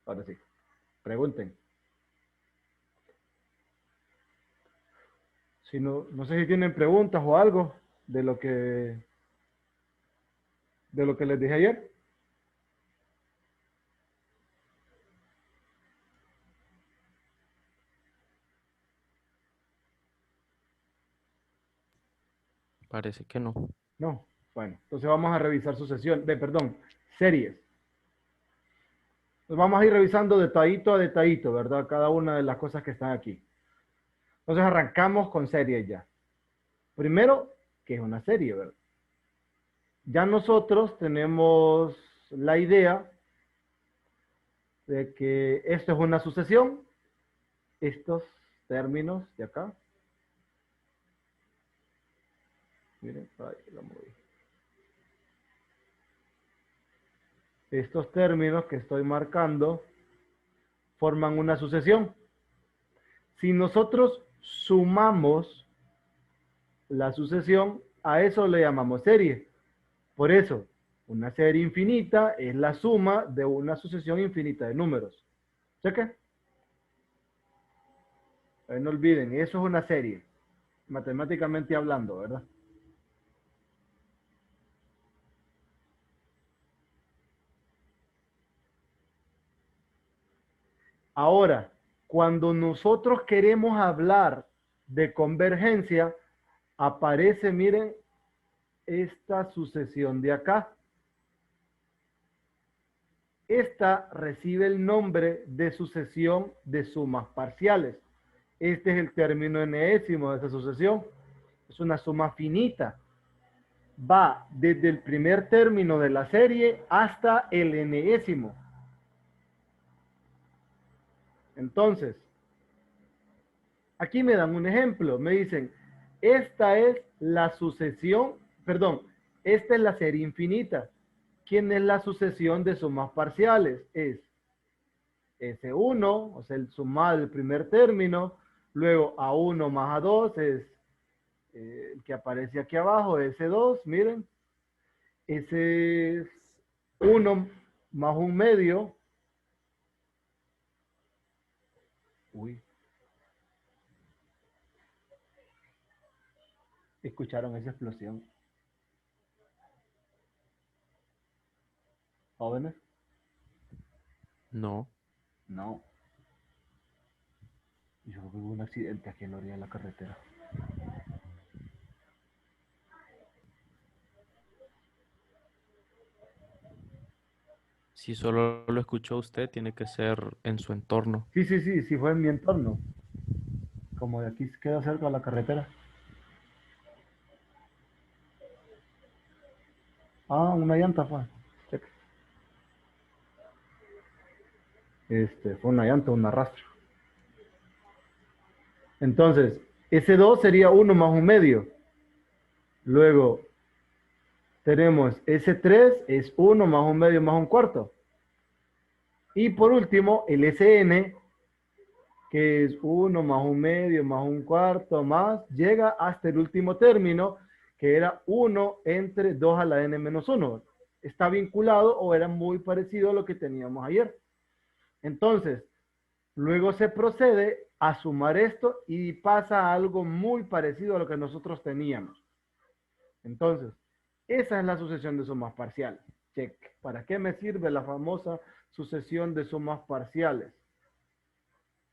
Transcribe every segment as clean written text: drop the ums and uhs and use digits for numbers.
Ahora sí, pregunten. Si no, no sé si tienen preguntas o algo de lo que les dije ayer. Parece que no. No. Bueno, entonces vamos a revisar su sesión, perdón, series. Nos vamos a ir revisando detallito a detallito, ¿verdad? Cada una de las cosas que están aquí. Entonces arrancamos con series ya. Primero, ¿qué es una serie, verdad? Ya nosotros tenemos la idea de que esto es una sucesión, estos términos de acá. Miren, ahí lo moví. Estos términos que estoy marcando forman una sucesión. Si nosotros sumamos la sucesión, a eso le llamamos serie. Por eso, una serie infinita es la suma de una sucesión infinita de números. ¿Cheque? No olviden, eso es una serie, matemáticamente hablando, ¿verdad? Ahora, cuando nosotros queremos hablar de convergencia, aparece, miren, esta sucesión de acá. Esta recibe el nombre de sucesión de sumas parciales. Este es el término enésimo de esa sucesión. Es una suma finita. Va desde el primer término de la serie hasta el enésimo. Entonces, aquí me dan un ejemplo. Me dicen, esta es la sucesión, perdón, esta es la serie infinita. ¿Quién es la sucesión de sumas parciales? Es S1, o sea, el sumado del primer término, luego A1 más A2 es el que aparece aquí abajo, S2, miren, ese es 1 más un medio, uy, ¿escucharon esa explosión? ¿Jóvenes? No. No, yo creo que hubo un accidente aquí en la orilla de la carretera. Si solo lo escuchó usted, tiene que ser en su entorno. Sí, sí, sí, sí fue en mi entorno, como de aquí queda cerca de la carretera. Ah, una llanta fue. Check. Fue una llanta, un arrastre. Entonces, ese 2 sería 1 más un medio. Luego tenemos ese 3 es 1 más un medio más un cuarto. Y por último, el SN, que es 1 más un medio más un cuarto más, llega hasta el último término, que era 1 entre 2 a la n menos 1. Está vinculado o era muy parecido a lo que teníamos ayer. Entonces, luego se procede a sumar esto y pasa algo muy parecido a lo que nosotros teníamos. Entonces, esa es la sucesión de sumas parciales. Check. ¿Para qué me sirve la famosa sucesión de sumas parciales?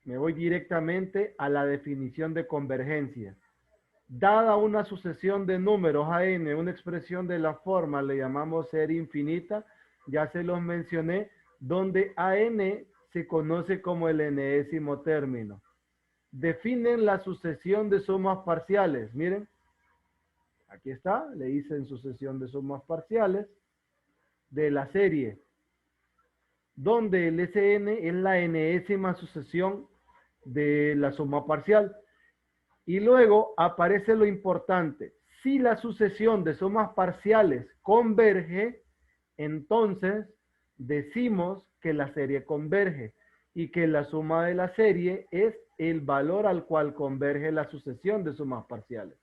Me voy directamente a la definición de convergencia. Dada una sucesión de números a n, una expresión de la forma le llamamos serie infinita, ya se los mencioné, donde a n se conoce como el enésimo término. Definen la sucesión de sumas parciales. Miren, aquí está, le hice en sucesión de sumas parciales de la serie, donde el Sn es la enésima sucesión de la suma parcial. Y luego aparece lo importante. Si la sucesión de sumas parciales converge, entonces decimos que la serie converge y que la suma de la serie es el valor al cual converge la sucesión de sumas parciales.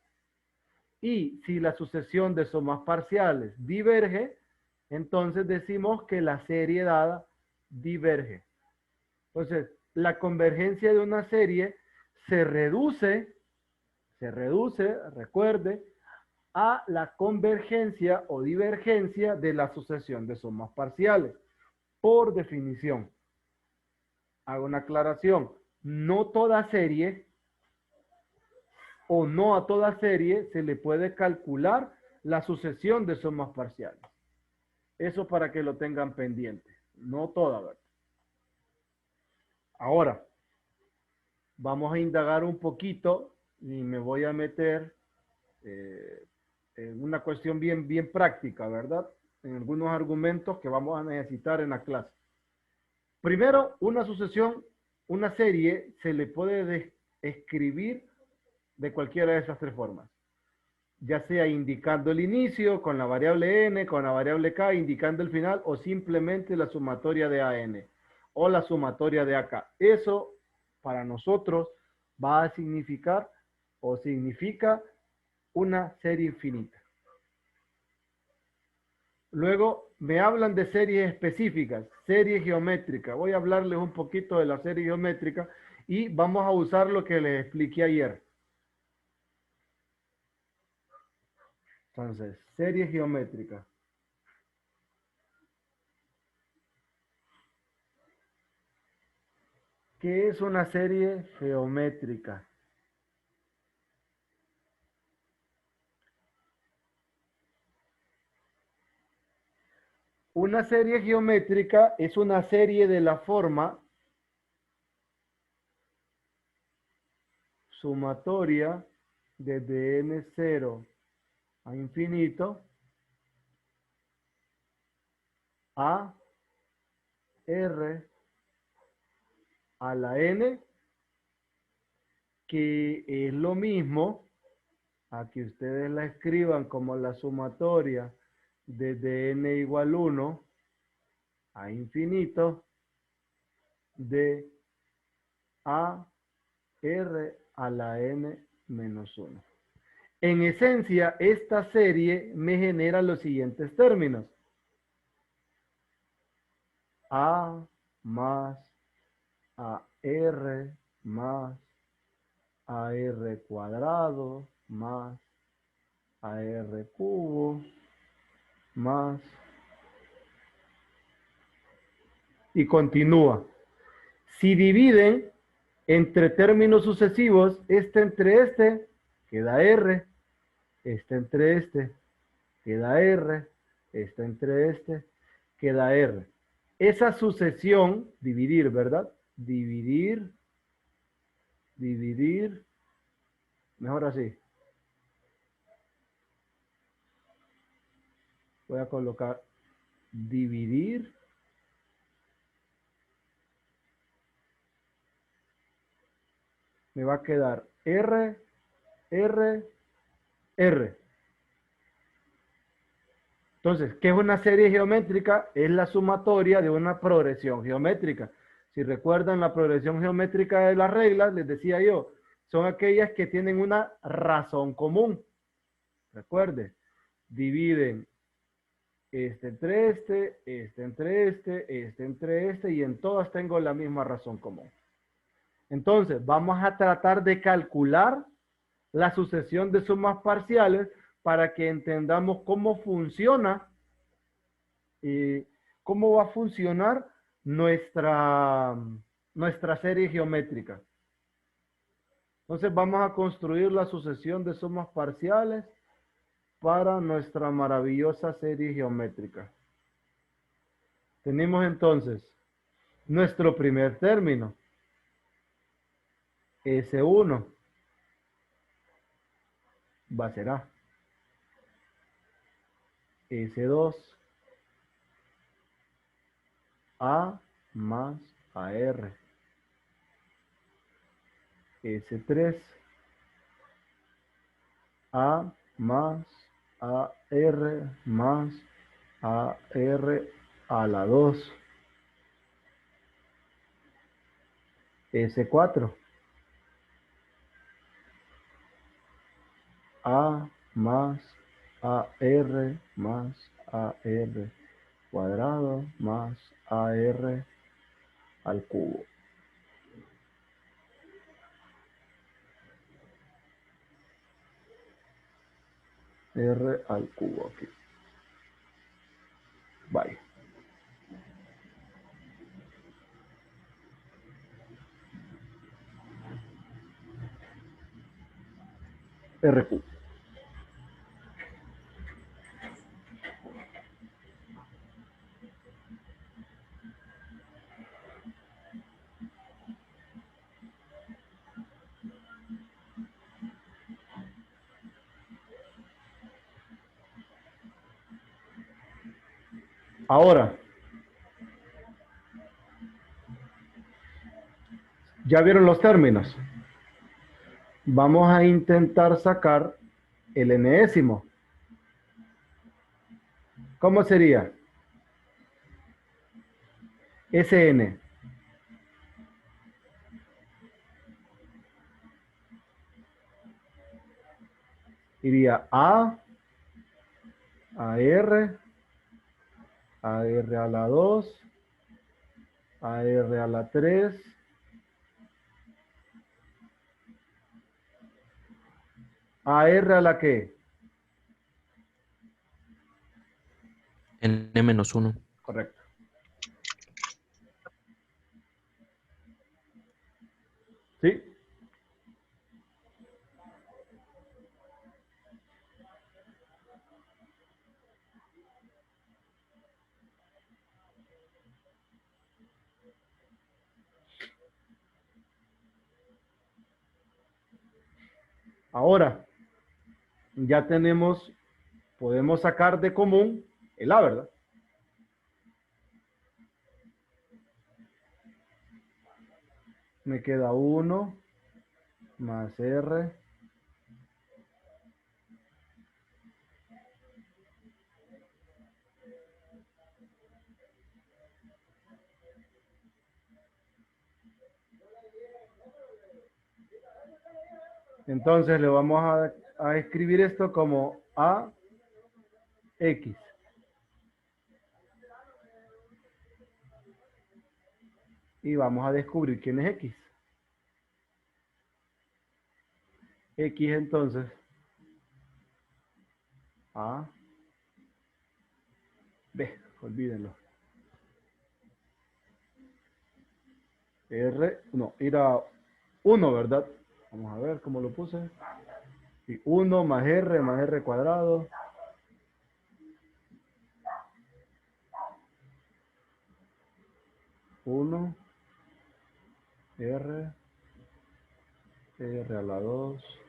Y si la sucesión de sumas parciales diverge, entonces decimos que la serie dada diverge. Entonces, la convergencia de una serie se reduce, recuerde, a la convergencia o divergencia de la sucesión de sumas parciales, por definición. Hago una aclaración. No toda serie o no a toda serie se le puede calcular la sucesión de sumas parciales. Eso para que lo tengan pendiente. No toda, ¿verdad? Ahora, vamos a indagar un poquito y me voy a meter en una cuestión bien práctica, ¿verdad? En algunos argumentos que vamos a necesitar en la clase. Primero, una sucesión, una serie, se le puede escribir de cualquiera de esas tres formas. Ya sea indicando el inicio con la variable n, con la variable k, indicando el final, o simplemente la sumatoria de an o la sumatoria de ak. Eso para nosotros va a significar o significa una serie infinita. Luego me hablan de series específicas, series geométricas. Voy a hablarles un poquito de la serie geométrica y vamos a usar lo que les expliqué ayer. Entonces, serie geométrica. ¿Qué es una serie geométrica? Una serie geométrica es una serie de la forma sumatoria desde n0 a infinito a r a la n, que es lo mismo a que ustedes la escriban como la sumatoria desde n igual 1 a infinito de a r a la n menos 1. En esencia, esta serie me genera los siguientes términos. A más AR más AR cuadrado más AR cubo más, y continúa. Si dividen entre términos sucesivos, este entre este queda R, este entre este queda R, este entre este queda R. Esa sucesión, dividir, ¿verdad? Dividir, mejor así. Voy a colocar dividir me va a quedar R, R, R. Entonces, ¿qué es una serie geométrica? Es la sumatoria de una progresión geométrica. Si recuerdan la progresión geométrica de las reglas, les decía yo, son aquellas que tienen una razón común. Recuerde, dividen este entre este, este entre este, este entre este, y en todas tengo la misma razón común. Entonces, vamos a tratar de calcular la sucesión de sumas parciales para que entendamos cómo funciona y cómo va a funcionar nuestra serie geométrica. Entonces vamos a construir la sucesión de sumas parciales para nuestra maravillosa serie geométrica. Tenemos entonces nuestro primer término, S1 va a ser A. S2 A más AR. S3 A más AR más AR a la 2. S4 A más AR más AR cuadrado más AR al cubo. R al cubo aquí. Vaya. R cubo. Ahora, ya vieron los términos. Vamos a intentar sacar el enésimo. ¿Cómo sería? Sn. Iría a R a la 2, a R a la 3, a R a la ¿qué? N-1. Correcto. ¿Sí? Ahora, ya tenemos, podemos sacar de común el A, ¿verdad? Me queda 1 más R. Entonces le vamos a escribir esto como AX. Y vamos a descubrir quién es X. X entonces, A, B, olvídenlo. R, no, era 1, ¿verdad? Vamos a ver cómo lo puse. Y 1 más R cuadrado. Uno, R a la 2.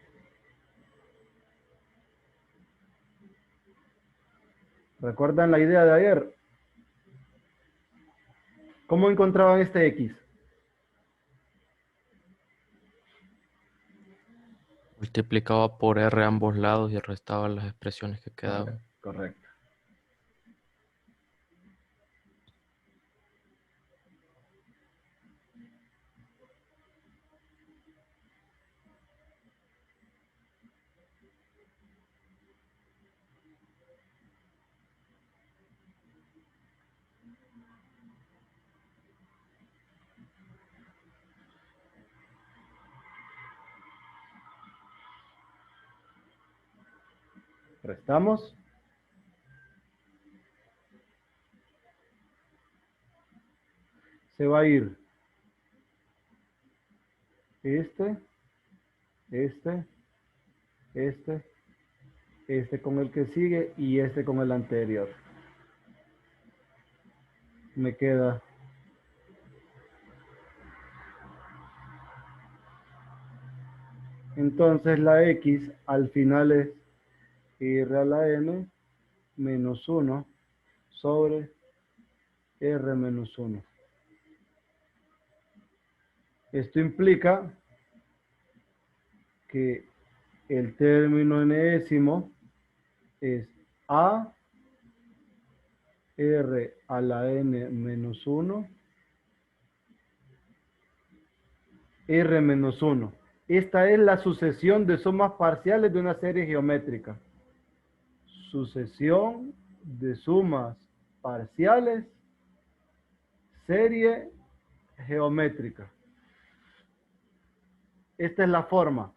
¿Recuerdan la idea de ayer? ¿Cómo encontraban este X? Multiplicaba por R a ambos lados y restaba las expresiones que quedaban. Correcto. Restamos. Se va a ir este, este con el que sigue y este con el anterior. Me queda entonces la X al final es R a la N menos 1 sobre R menos 1. Esto implica que el término enésimo es A R a la N menos 1 R menos 1. Esta es la sucesión de sumas parciales de una serie geométrica. Sucesión de sumas parciales, serie geométrica. Esta es la forma.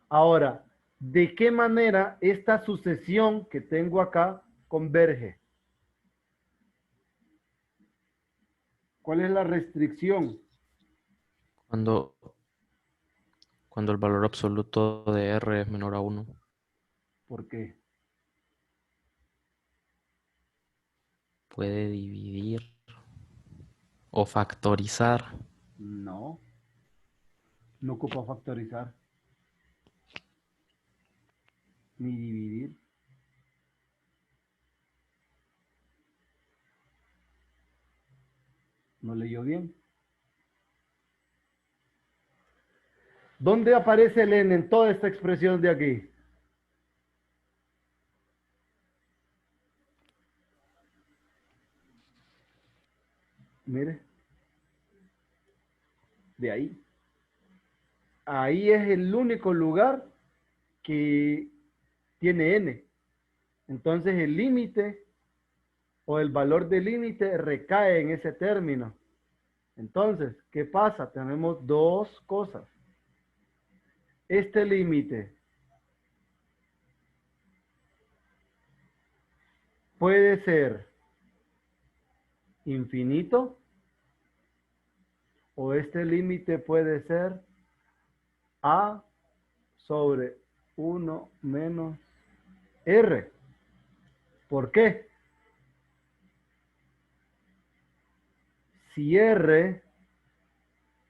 Ahora, ¿De qué manera esta sucesión que tengo acá converge? ¿Cuál es la restricción? Cuando, cuando el valor absoluto de R es menor a 1. ¿Por qué? Puede dividir o factorizar. No, no ocupa factorizar ni dividir. ¿No leyó bien? ¿Dónde aparece el n en toda esta expresión de aquí? Mire, de ahí. Ahí es el único lugar que tiene n. Entonces el límite o el valor del límite recae en ese término. Entonces, ¿qué pasa? Tenemos dos cosas. Este límite puede ser infinito o este límite puede ser a sobre 1 menos r. ¿Por qué? Si r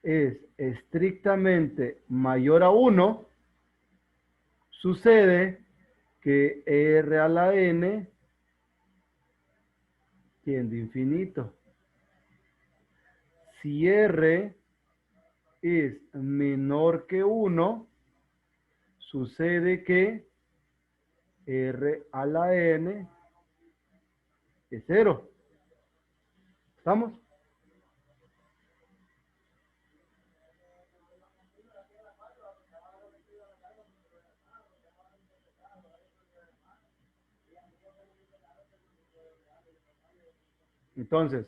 es estrictamente mayor a 1, sucede que r a la n tiende a infinito. Si r es menor que 1, sucede que r a la n es 0. ¿Estamos? Entonces,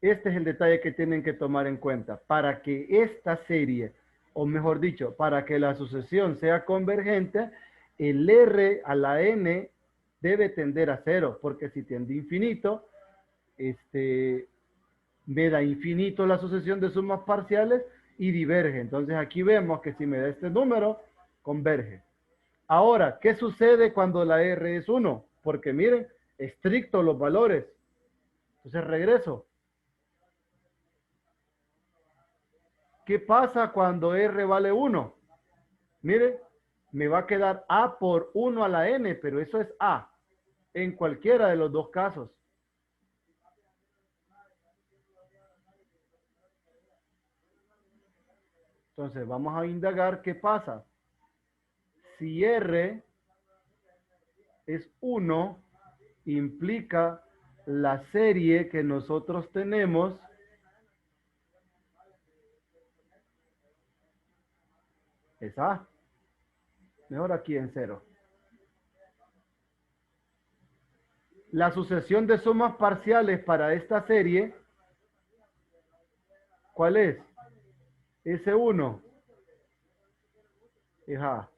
este es el detalle que tienen que tomar en cuenta. Para que esta serie, o mejor dicho, para que la sucesión sea convergente, el r a la n debe tender a 0, porque si tiende a infinito, me da infinito la sucesión de sumas parciales y diverge. Entonces aquí vemos que si me da este número, converge. Ahora, ¿qué sucede cuando la r es 1? Porque miren, estricto los valores. Entonces regreso. ¿Qué pasa cuando r vale 1? Mire, me va a quedar a por 1 a la n, pero eso es a en cualquiera de los dos casos. Entonces vamos a indagar qué pasa. Si r es 1, implica la serie que nosotros tenemos es a. Mejor aquí en 0. La sucesión de sumas parciales para esta serie, ¿cuál es? S1 es A.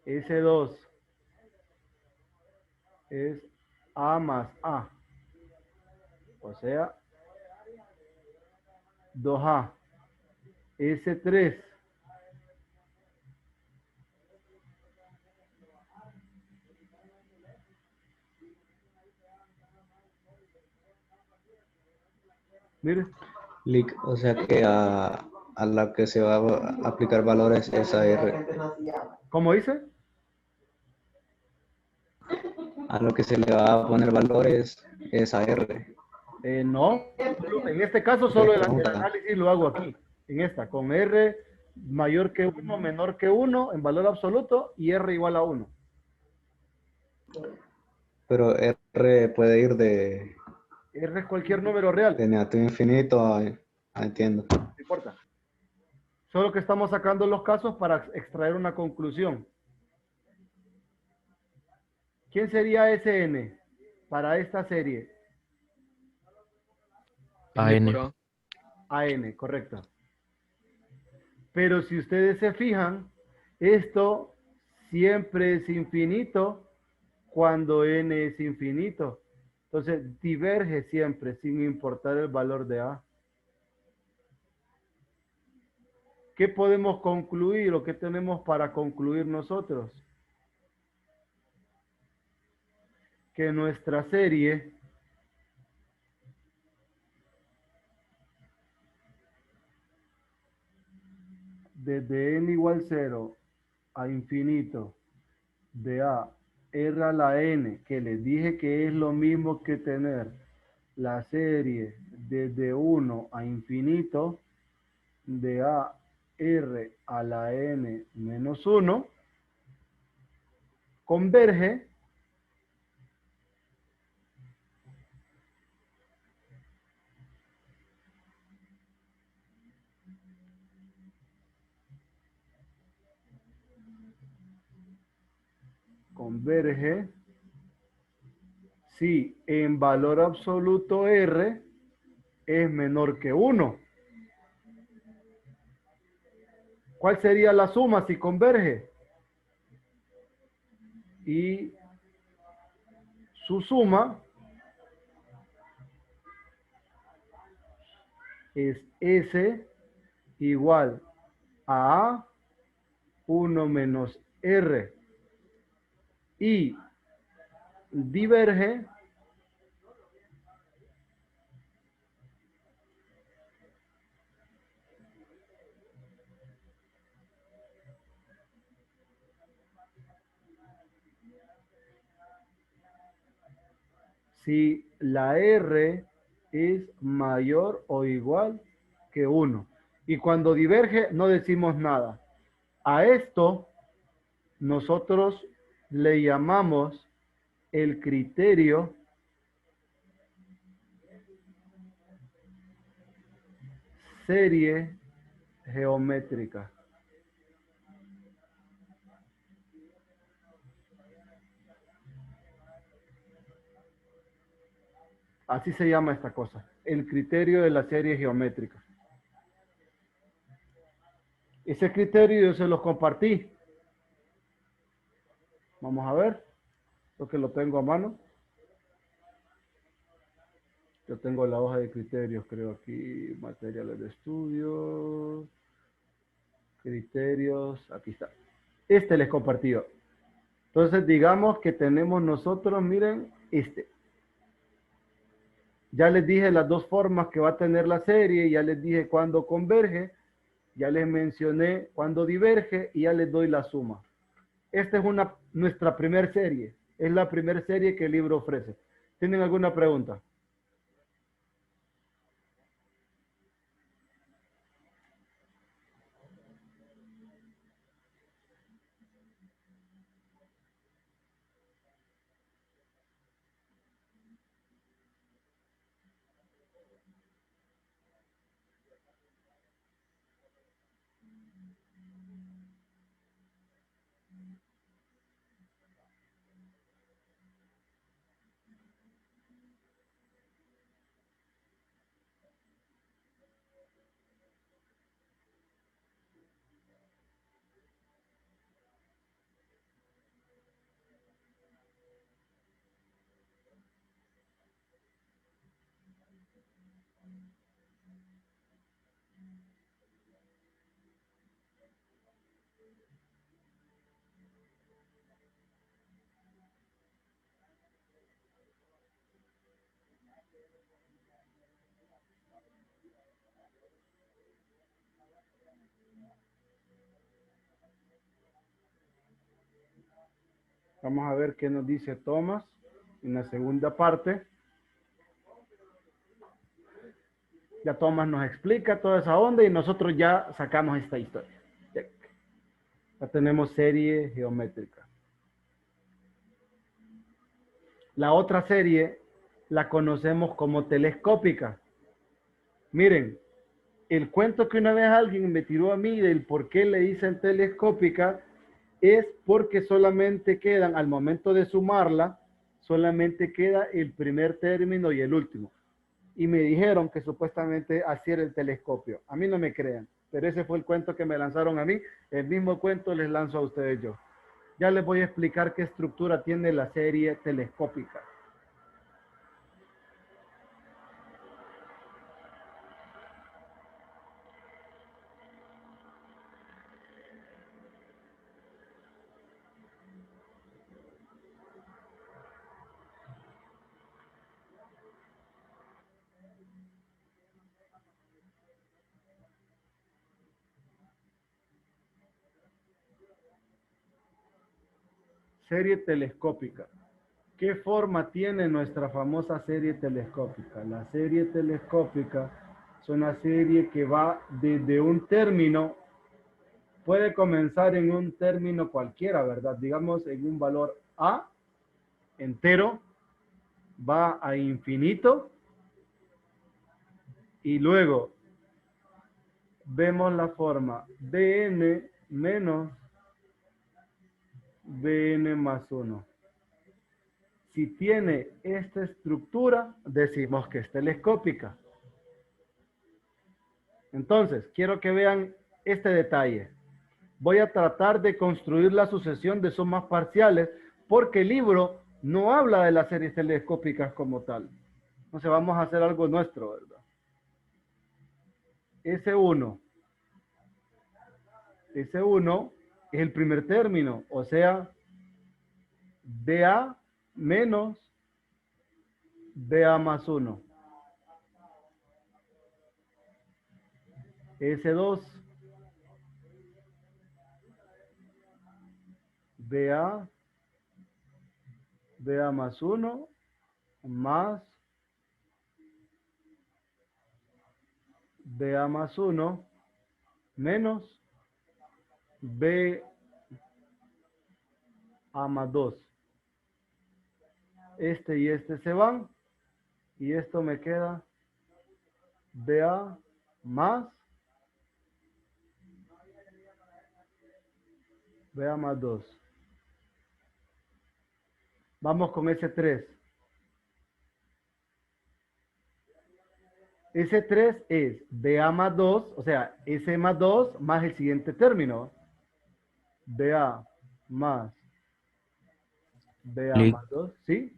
S2 es A más A. O sea, 2A. S3 mire, O sea que a la que se va a aplicar valores es a R. ¿cómo dice? A lo que se le va a poner valores es a R. No, en este caso Pero solo el pregunta, análisis lo hago aquí, en esta, con R mayor que 1, menor que 1 en valor absoluto y R igual a 1. pero R puede ir R es cualquier número real, de negativo a infinito entiendo. no importa. Solo que estamos sacando los casos para extraer una conclusión. ¿Quién sería SN para esta serie? AN. AN, correcto. Pero si ustedes se fijan, esto siempre es infinito cuando n es infinito. Entonces, diverge siempre sin importar el valor de a. ¿Qué podemos concluir o qué tenemos para concluir nosotros? Que nuestra serie desde n igual 0 a infinito de a r a la n, que les dije que es lo mismo que tener la serie desde 1 a infinito de a r a la n menos 1, converge si en valor absoluto r es menor que 1. ¿Cuál sería la suma si converge? Y su suma es S igual a 1 menos R. Y diverge si la R es mayor o igual que 1. Y cuando diverge no decimos nada. A esto nosotros le llamamos el criterio serie geométrica. Así se llama esta cosa, el criterio de la serie geométrica. Ese criterio yo se los compartí. Vamos a ver, porque lo tengo a mano. Yo tengo la hoja de criterios, creo aquí, materiales de estudio, criterios, aquí está. Este les compartí yo. Entonces digamos que tenemos nosotros, miren, este. Ya les dije las dos formas que va a tener la serie, ya les dije cuándo converge, ya les mencioné cuándo diverge y ya les doy la suma. Esta es nuestra primera serie, es la primera serie que el libro ofrece. ¿Tienen alguna pregunta? Vamos a ver qué nos dice Tomás en la segunda parte. Ya Tomás nos explica toda esa onda y nosotros ya sacamos esta historia. Ya tenemos serie geométrica. La otra serie la conocemos como telescópica. Miren, el cuento que una vez alguien me tiró a mí del por qué le dicen telescópica es porque solamente quedan, al momento de sumarla, solamente queda el primer término y el último. Y me dijeron que supuestamente así era el telescopio. A mí no me crean, pero ese fue el cuento que me lanzaron a mí. El mismo cuento les lanzo a ustedes yo. Ya les voy a explicar qué estructura tiene la serie telescópica. Serie telescópica. ¿Qué forma tiene nuestra famosa serie telescópica? La serie telescópica es una serie que va desde un término, puede comenzar en un término cualquiera, ¿verdad? Digamos en un valor A entero, va a infinito y luego vemos la forma bn menos bn más 1. Si tiene esta estructura, decimos que es telescópica. Entonces, quiero que vean este detalle. Voy a tratar de construir la sucesión de sumas parciales porque el libro no habla de las series telescópicas como tal. Entonces vamos a hacer algo nuestro, ¿verdad? S1. S1 es el primer término, o sea, BA menos BA más 1. S2, BA, BA más 1, más BA más 1, menos BA más 2. Este y este se van, y esto me queda BA más BA más 2. Vamos con S3. S3 es BA más 2, o sea, S más 2 más el siguiente término. BA más BA Clic más 2, ¿sí?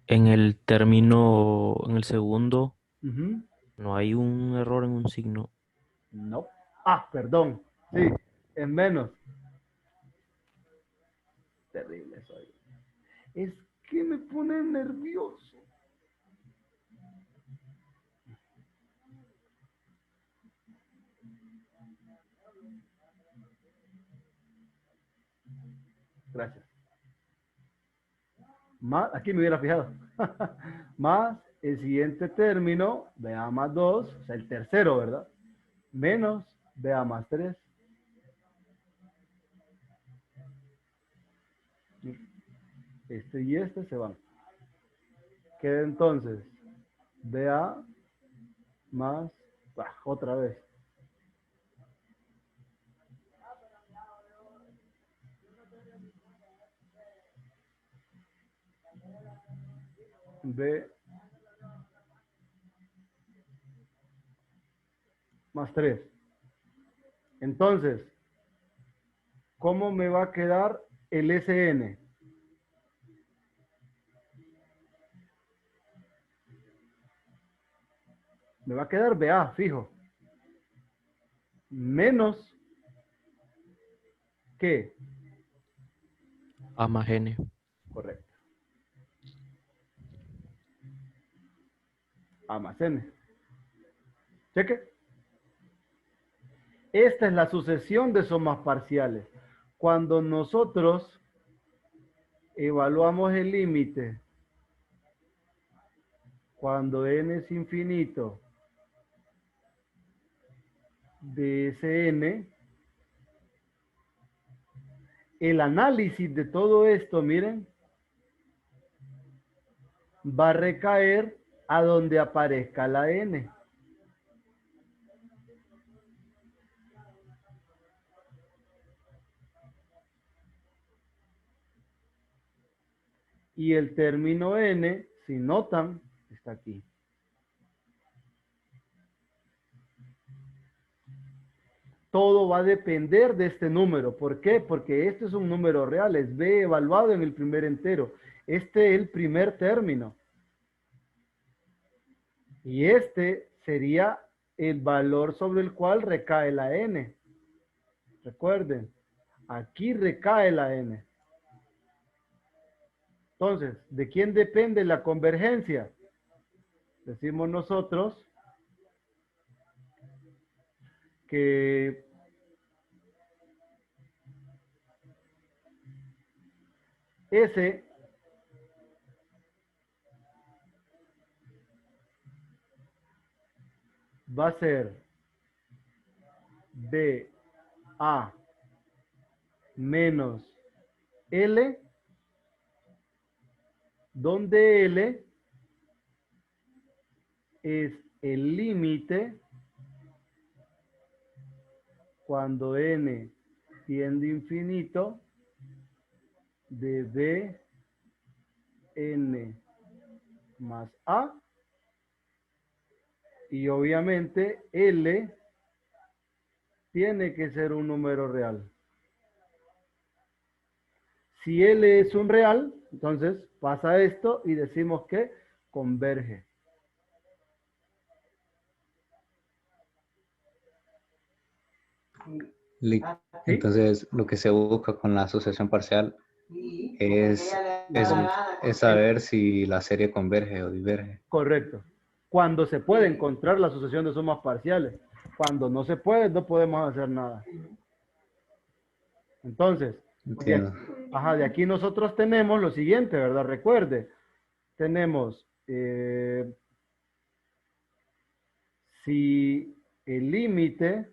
en el término, en el segundo, Ujú. no hay un error en un signo. No. Ah, perdón. Sí, en menos. Terrible soy. Es que me pone nervioso. Gracias. Más, aquí me hubiera fijado. Más el siguiente término, BA más 2, o sea, el tercero, ¿verdad? Menos BA más 3. Este y este se van. Queda entonces BA más, otra vez. B más 3. Entonces, ¿cómo me va a quedar el SN? Me va a quedar BA, fijo. Menos, ¿qué? A más N. Correcto. A más N. Cheque. Esta es la sucesión de sumas parciales. Cuando nosotros evaluamos el límite, cuando n es infinito de Sn, el análisis de todo esto, miren, va a recaer a donde aparezca la n. Y el término n, si notan, está aquí. todo va a depender de este número. ¿Por qué? Porque este es un número real, es b evaluado en el primer entero. Este es el primer término. Y este sería el valor sobre el cual recae la n. Recuerden, aquí recae la n. Entonces, ¿de quién depende la convergencia? Decimos nosotros que S va a ser BA menos L, donde L es el límite cuando n tiende a infinito de Bn más A, y obviamente L tiene que ser un número real. Si L es un real, entonces pasa esto y decimos que converge. Li- ¿Sí? Entonces, lo que se busca con la asociación parcial es, es, es saber si la serie converge o diverge. Correcto. Cuando se puede encontrar la asociación de sumas parciales. Cuando no se puede, no podemos hacer nada. Entonces, Entiendo. de aquí nosotros tenemos lo siguiente, ¿verdad? Recuerde, tenemos si el límite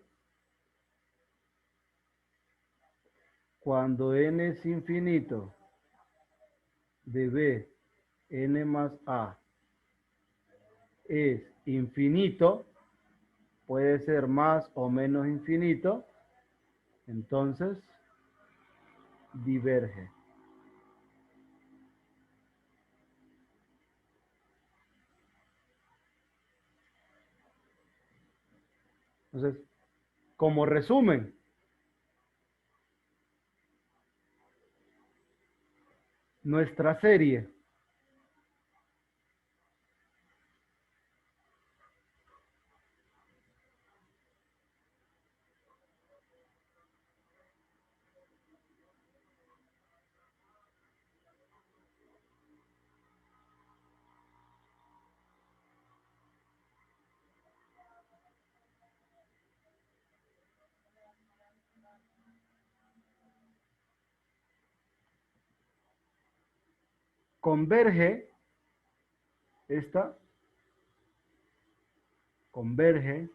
cuando n es infinito de b n más a es infinito, puede ser más o menos infinito, entonces diverge. Entonces, como resumen, nuestra serie converge, esta converge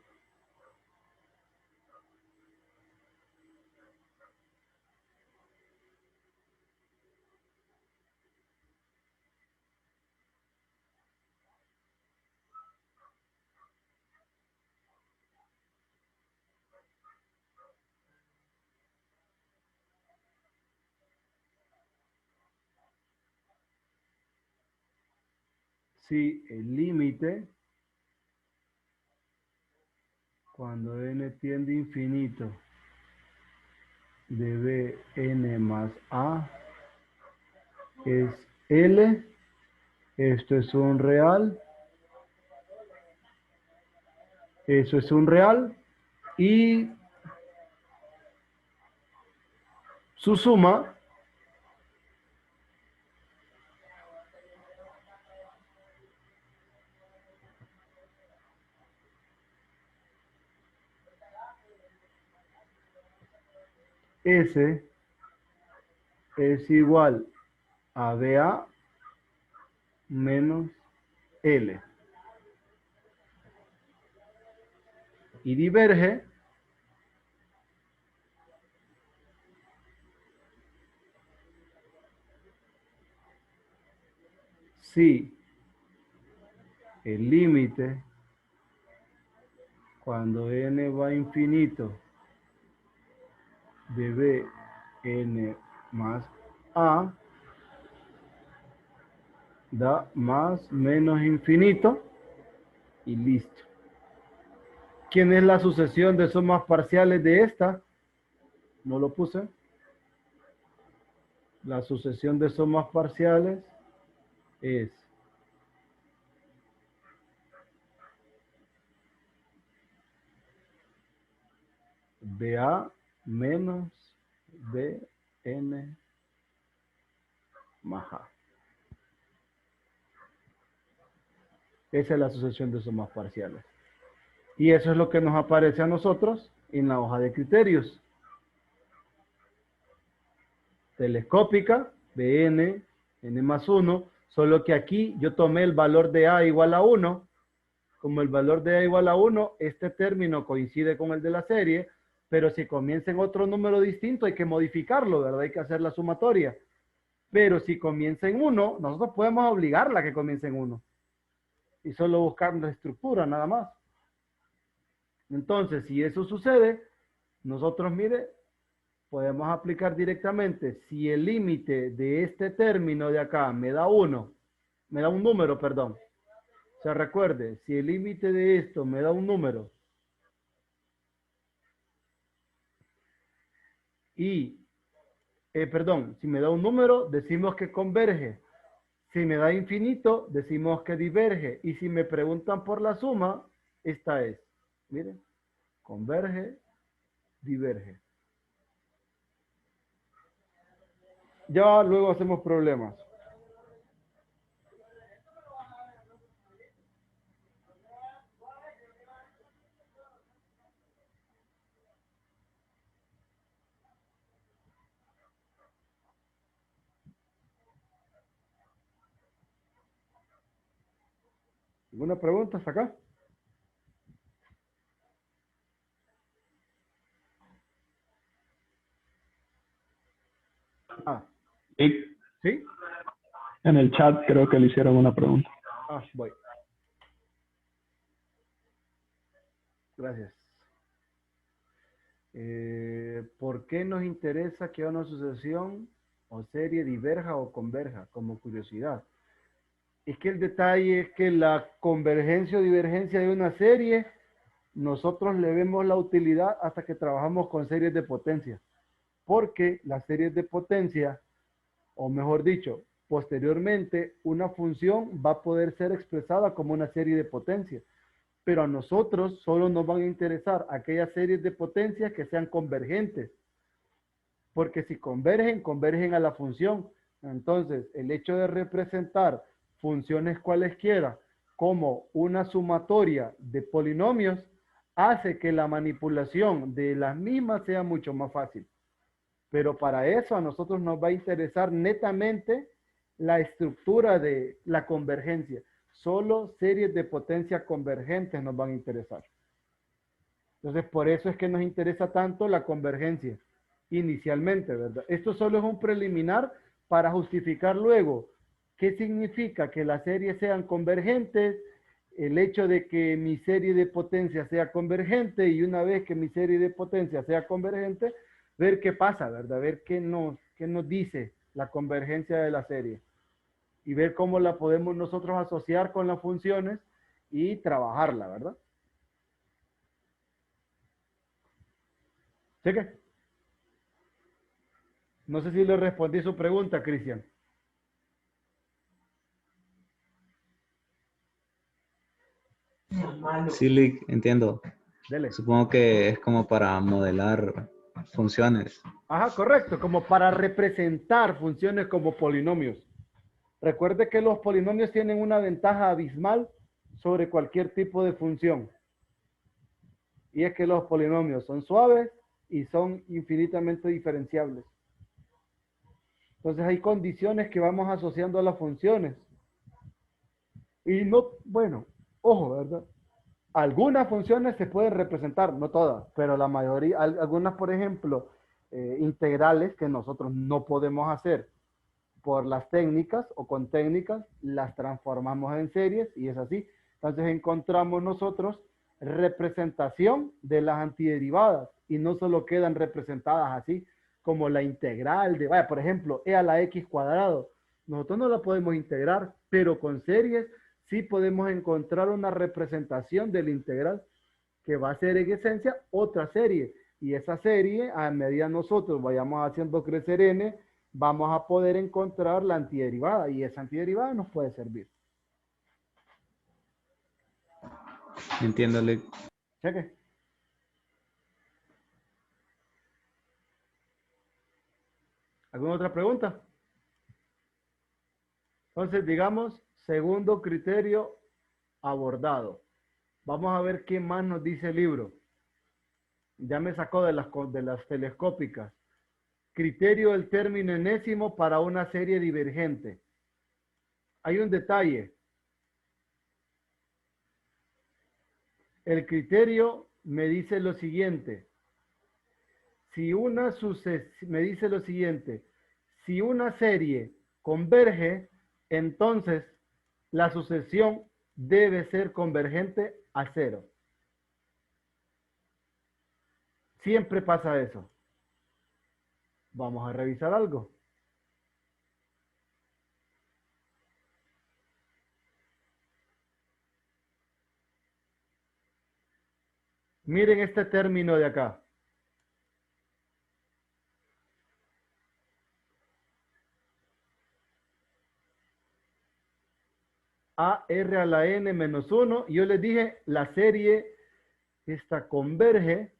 si el límite cuando n tiende a infinito de Bn más A es L, esto es un real, eso es un real, y su suma S es igual a BA menos L. Y diverge si el límite cuando n va a infinito de Bn más A da más menos infinito y listo. ¿Quién es la sucesión de sumas parciales de esta? No lo puse. La sucesión de sumas parciales es BA menos BN más A. Esa es la sucesión de sumas parciales. Y eso es lo que nos aparece a nosotros en la hoja de criterios. Telescópica, BN, N más 1, solo que aquí yo tomé el valor de A igual a 1. Como el valor de A igual a 1, este término coincide con el de la serie, pero si comienza en otro número distinto hay que modificarlo, ¿verdad? Hay que hacer la sumatoria. Pero si comienza en 1, nosotros podemos obligarla a que comience en 1. Y solo buscar la estructura, nada más. Entonces, si eso sucede, nosotros, mire, podemos aplicar directamente. Si el límite de este término de acá me da 1, me da un número, perdón. O sea, recuerde, si el límite de esto me da un número y, perdón, si me da un número, decimos que converge. Si me da infinito, decimos que diverge. Y si me preguntan por la suma, esta es. Miren, converge, diverge. Ya luego hacemos problemas. ¿Alguna pregunta hasta acá? Ah, Sí, ¿sí? en el chat creo que le hicieron una pregunta. Ah, voy. Gracias. ¿Por qué nos interesa que una sucesión o serie diverja o converja? Como curiosidad. Es que el detalle es que la convergencia o divergencia de una serie, nosotros le vemos la utilidad hasta que trabajamos con series de potencia. Porque las series de potencia, o mejor dicho, posteriormente una función va a poder ser expresada como una serie de potencia. Pero a nosotros solo nos van a interesar aquellas series de potencias que sean convergentes. Porque si convergen, convergen a la función. Entonces, el hecho de representar funciones cualesquiera como una sumatoria de polinomios hace que la manipulación de las mismas sea mucho más fácil. Pero para eso a nosotros nos va a interesar netamente la estructura de la convergencia. Solo series de potencia convergentes nos van a interesar. Entonces, por eso es que nos interesa tanto la convergencia inicialmente, ¿verdad? Esto solo es un preliminar para justificar luego qué significa que las series sean convergentes, el hecho de que mi serie de potencia sea convergente y una vez que mi serie de potencia sea convergente, ver qué pasa, ¿verdad? Ver qué nos dice la convergencia de la serie y ver cómo la podemos nosotros asociar con las funciones y trabajarla, ¿verdad? ¿Sí que? No sé si le respondí su pregunta, Cristian. Sí, Lick, entiendo. Dele. Supongo que es como para modelar funciones. Ajá, correcto, como para representar funciones como polinomios. Recuerde que los polinomios tienen una ventaja abismal sobre cualquier tipo de función. Y es que los polinomios son suaves y son infinitamente diferenciables. Entonces hay condiciones que vamos asociando a las funciones. Y no, bueno, ojo, ¿verdad? Algunas funciones se pueden representar, no todas, pero la mayoría, algunas, por ejemplo, integrales que nosotros no podemos hacer por las técnicas o con técnicas, las transformamos en series y es así. Entonces encontramos nosotros representación de las antiderivadas y no solo quedan representadas así, como la integral de, vaya, por ejemplo, e a la x cuadrado. Nosotros no la podemos integrar, pero con series sí podemos encontrar una representación de la integral que va a ser en esencia otra serie. Y esa serie, a medida nosotros vayamos haciendo crecer n, vamos a poder encontrar la antiderivada y esa antiderivada nos puede servir. Entiendo, Lick. Cheque. ¿Alguna otra pregunta? Entonces, digamos, segundo criterio abordado. Vamos a ver qué más nos dice el libro. Ya me sacó de las telescópicas. Criterio del término enésimo para una serie divergente. Hay un detalle. El criterio me dice lo siguiente. Me dice lo siguiente. Si una serie converge, entonces la sucesión debe ser convergente a cero. Siempre pasa eso. Vamos a revisar algo. Miren este término de acá. AR a la N menos 1. Yo les dije, la serie, esta converge,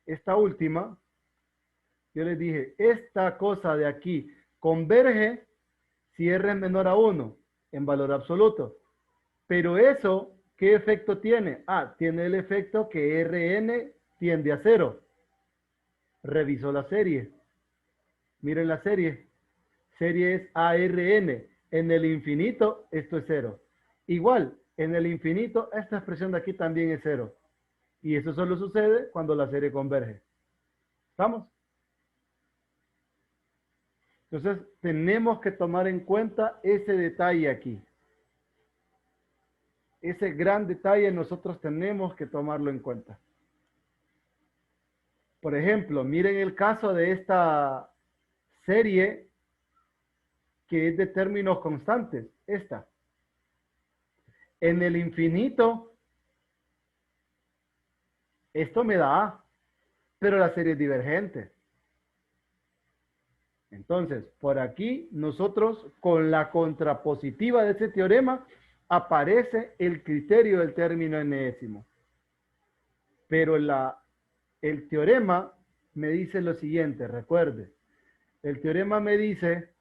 esta última. Yo les dije, esta cosa de aquí converge si R es menor a 1 en valor absoluto. Pero eso, ¿qué efecto tiene? Tiene el efecto que Rn tiende a 0. Reviso la serie. Miren la serie. Serie es ARN. En el infinito, esto es 0. Igual, en el infinito, esta expresión de aquí también es 0. Y eso solo sucede cuando la serie converge. ¿Estamos? Entonces, tenemos que tomar en cuenta ese detalle aquí. Ese gran detalle nosotros tenemos que tomarlo en cuenta. Por ejemplo, miren el caso de esta serie que es de términos constantes. Esta. En el infinito, esto me da A, pero la serie es divergente. Entonces, por aquí nosotros con la contrapositiva de ese teorema aparece el criterio del término enésimo. Pero el teorema me dice lo siguiente, recuerde. El teorema me dice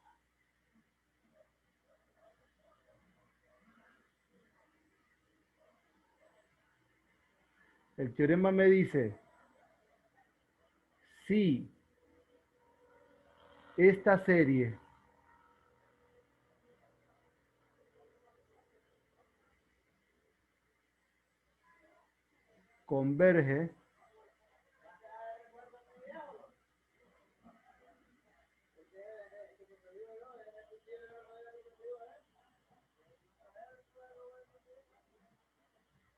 si esta serie converge,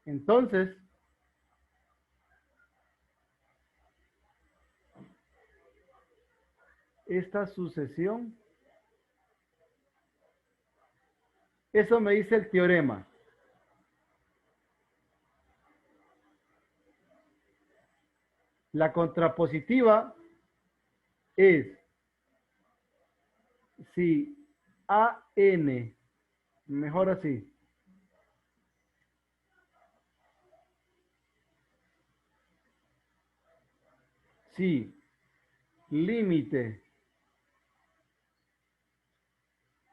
entonces esta sucesión, eso me dice el teorema. La contrapositiva es si AN, mejor así, si límite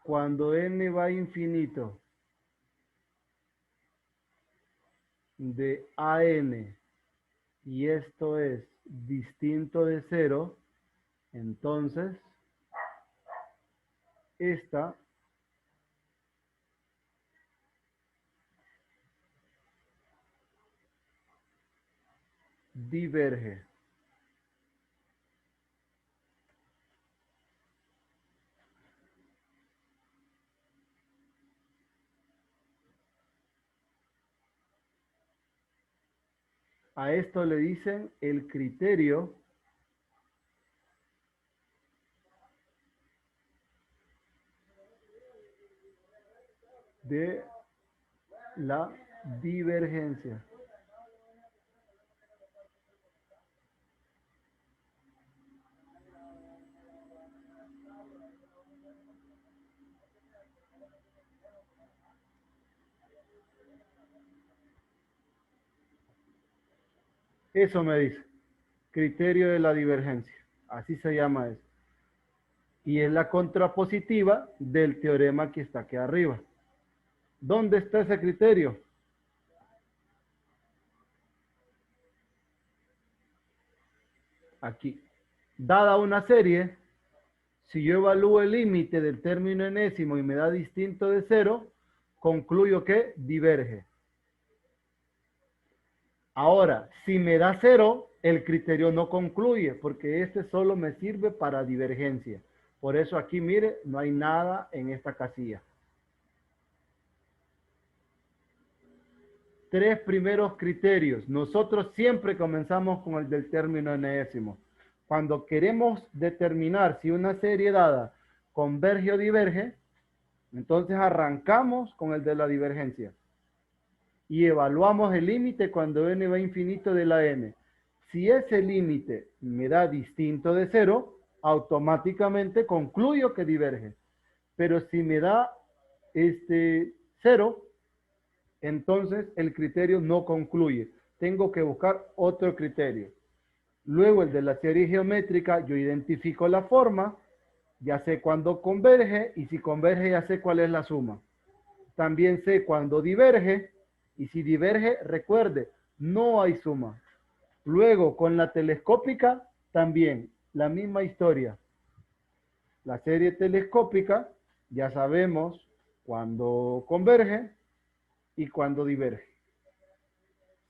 cuando n va a infinito de AN y esto es distinto de 0, entonces esta diverge. A esto le dicen el criterio de la divergencia. Eso me dice. Criterio de la divergencia. Así se llama eso. Y es la contrapositiva del teorema que está aquí arriba. ¿Dónde está ese criterio? Aquí. Dada una serie, si yo evalúo el límite del término enésimo y me da distinto de cero, concluyo que diverge. Ahora, si me da cero, el criterio no concluye, porque este solo me sirve para divergencia. Por eso aquí, mire, no hay nada en esta casilla. Tres primeros criterios. Nosotros siempre comenzamos con el del término enésimo. Cuando queremos determinar si una serie dada converge o diverge, entonces arrancamos con el de la divergencia. Y evaluamos el límite cuando n va a infinito de la n. Si ese límite me da distinto de cero, automáticamente concluyo que diverge. Pero si me da cero, entonces el criterio no concluye. Tengo que buscar otro criterio. Luego el de la serie geométrica, yo identifico la forma, ya sé cuándo converge, y si converge ya sé cuál es la suma. También sé cuándo diverge, y si diverge, recuerde, no hay suma. Luego, con la telescópica, también la misma historia. La serie telescópica, ya sabemos cuándo converge y cuándo diverge.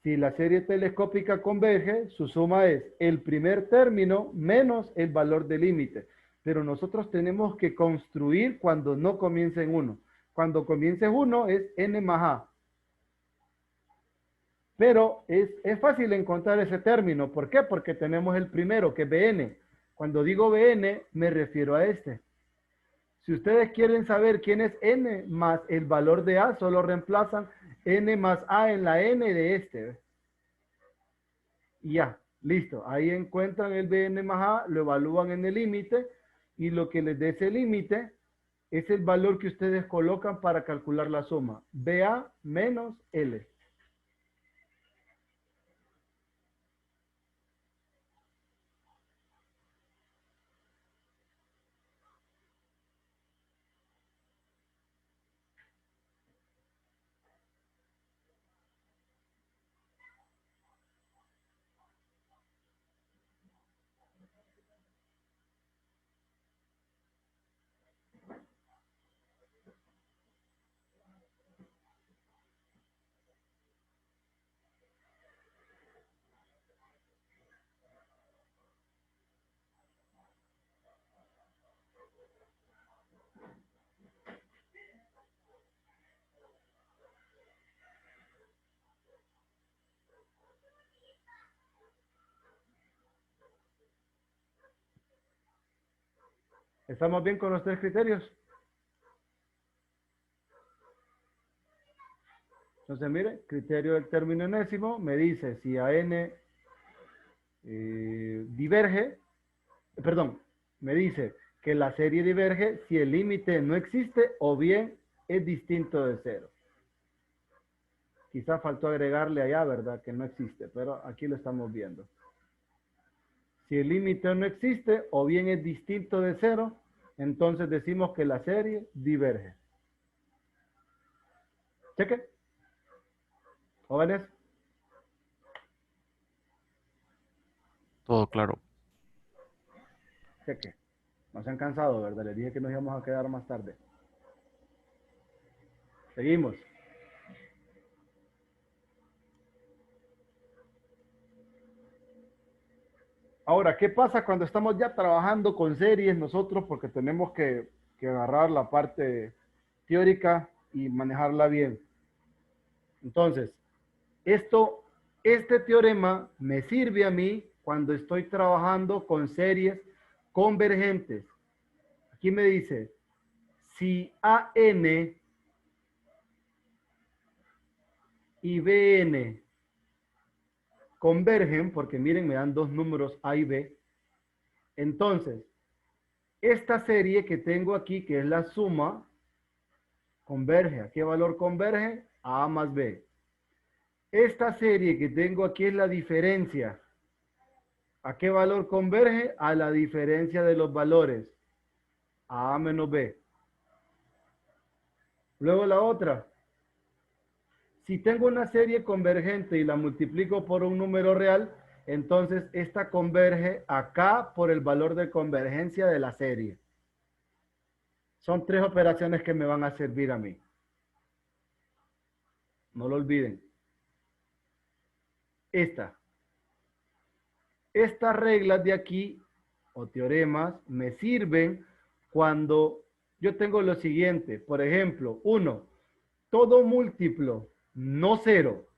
Si la serie telescópica converge, su suma es el primer término menos el valor del límite. Pero nosotros tenemos que construir cuando no comience en 1. Cuando comience en 1 es n más a. Pero es fácil encontrar ese término. ¿Por qué? Porque tenemos el primero, que es Bn. Cuando digo Bn, me refiero a este. Si ustedes quieren saber quién es n más el valor de a, solo reemplazan n más a en la n de este. Y ya, listo. Ahí encuentran el Bn más a, lo evalúan en el límite, y lo que les dé ese límite es el valor que ustedes colocan para calcular la suma. Ba menos L. ¿Estamos bien con los tres criterios? Entonces, mire, criterio del término enésimo me dice si a n diverge, perdón, me dice que la serie diverge si el límite no existe o bien es distinto de cero. Quizá faltó agregarle allá, ¿verdad? Que no existe, pero aquí lo estamos viendo. Si el límite no existe o bien es distinto de cero, entonces decimos que la serie diverge. Cheque. Jóvenes. Todo claro. Cheque. No se han cansado, ¿verdad? Les dije que nos íbamos a quedar más tarde. Seguimos. Ahora, ¿qué pasa cuando estamos ya trabajando con series nosotros? Porque tenemos que agarrar la parte teórica y manejarla bien. Entonces, este teorema me sirve a mí cuando estoy trabajando con series convergentes. Aquí me dice, si AN y BN convergen, porque miren, me dan dos números A y B, entonces, esta serie que tengo aquí, que es la suma, Converge. ¿A qué valor converge? A A más B. Esta serie que tengo aquí es la diferencia. ¿A qué valor converge? A la diferencia de los valores. A menos B. Luego la otra. Si tengo una serie convergente y la multiplico por un número real, entonces esta converge acá por el valor de convergencia de la serie. Son tres operaciones que me van a servir a mí. No lo olviden. Estas reglas de aquí, o teoremas, me sirven cuando yo tengo lo siguiente. Por ejemplo, 1. Todo múltiplo no cero.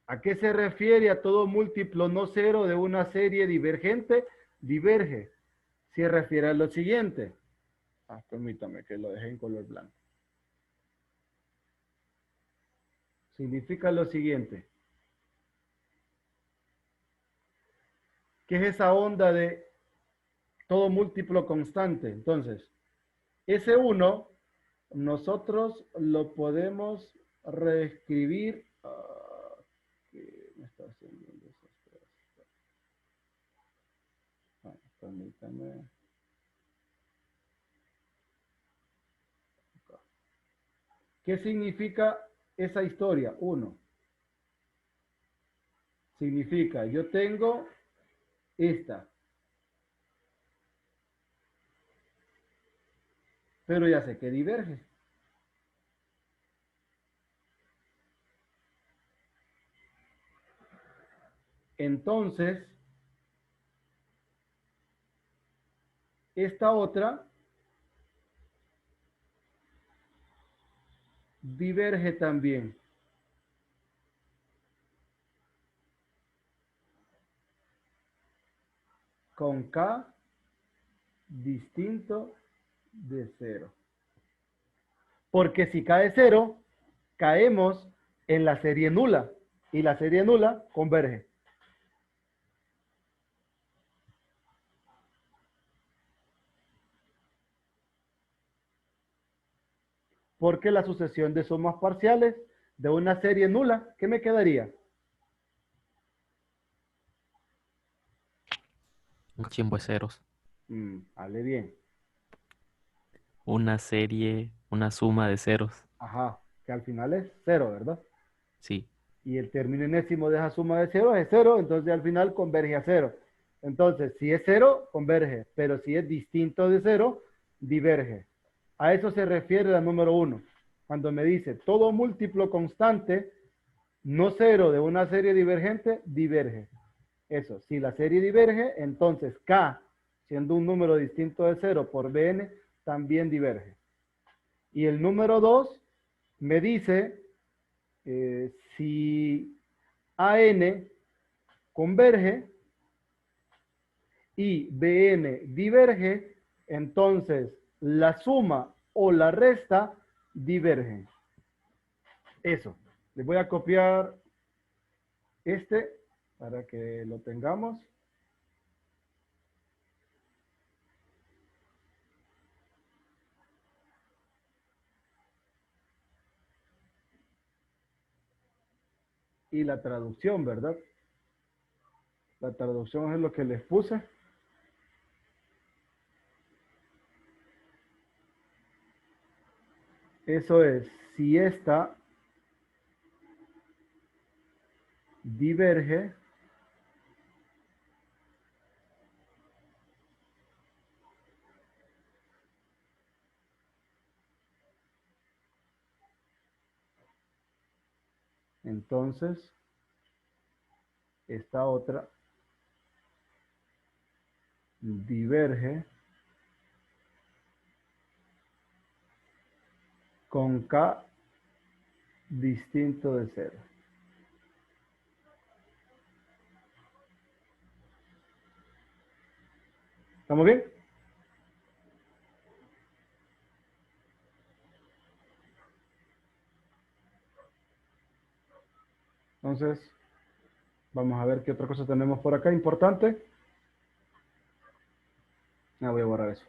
¿A qué se refiere a todo múltiplo no cero de una serie divergente? Diverge. Se refiere a lo siguiente. Permítame que lo deje en color blanco. Significa lo siguiente. ¿Qué es esa onda de todo múltiplo constante? Entonces, ese 1, nosotros lo podemos reescribir. ¿Qué me está haciendo un desastre? Permítame. ¿Qué significa esa historia? 1. Significa, yo tengo esta. Pero ya sé que diverge. Entonces, esta otra diverge también. Con K distinto de 0. Porque si K es 0, caemos en la serie nula. Y la serie nula converge. Porque la sucesión de sumas parciales de una serie nula, ¿qué me quedaría? Un chimbo de ceros. Hable bien. Una serie, una suma de ceros. Ajá, que al final es 0, ¿verdad? Sí. Y el término enésimo de esa suma de 0 es 0, entonces al final converge a 0. Entonces, si es 0, converge, pero si es distinto de 0, diverge. A eso se refiere la número 1. Cuando me dice todo múltiplo constante, no 0 de una serie divergente, diverge. Eso, si la serie diverge, entonces K, siendo un número distinto de 0 por Bn, también diverge. Y el número 2 me dice si AN converge y BN diverge, entonces la suma o la resta divergen. Eso. Les voy a copiar este para que lo tengamos. Y la traducción, ¿verdad? La traducción es lo que les puse. Eso es, si esta diverge, entonces esta otra diverge con K distinto de 0. ¿Estamos bien? Entonces, vamos a ver qué otra cosa tenemos por acá importante. Voy a borrar eso.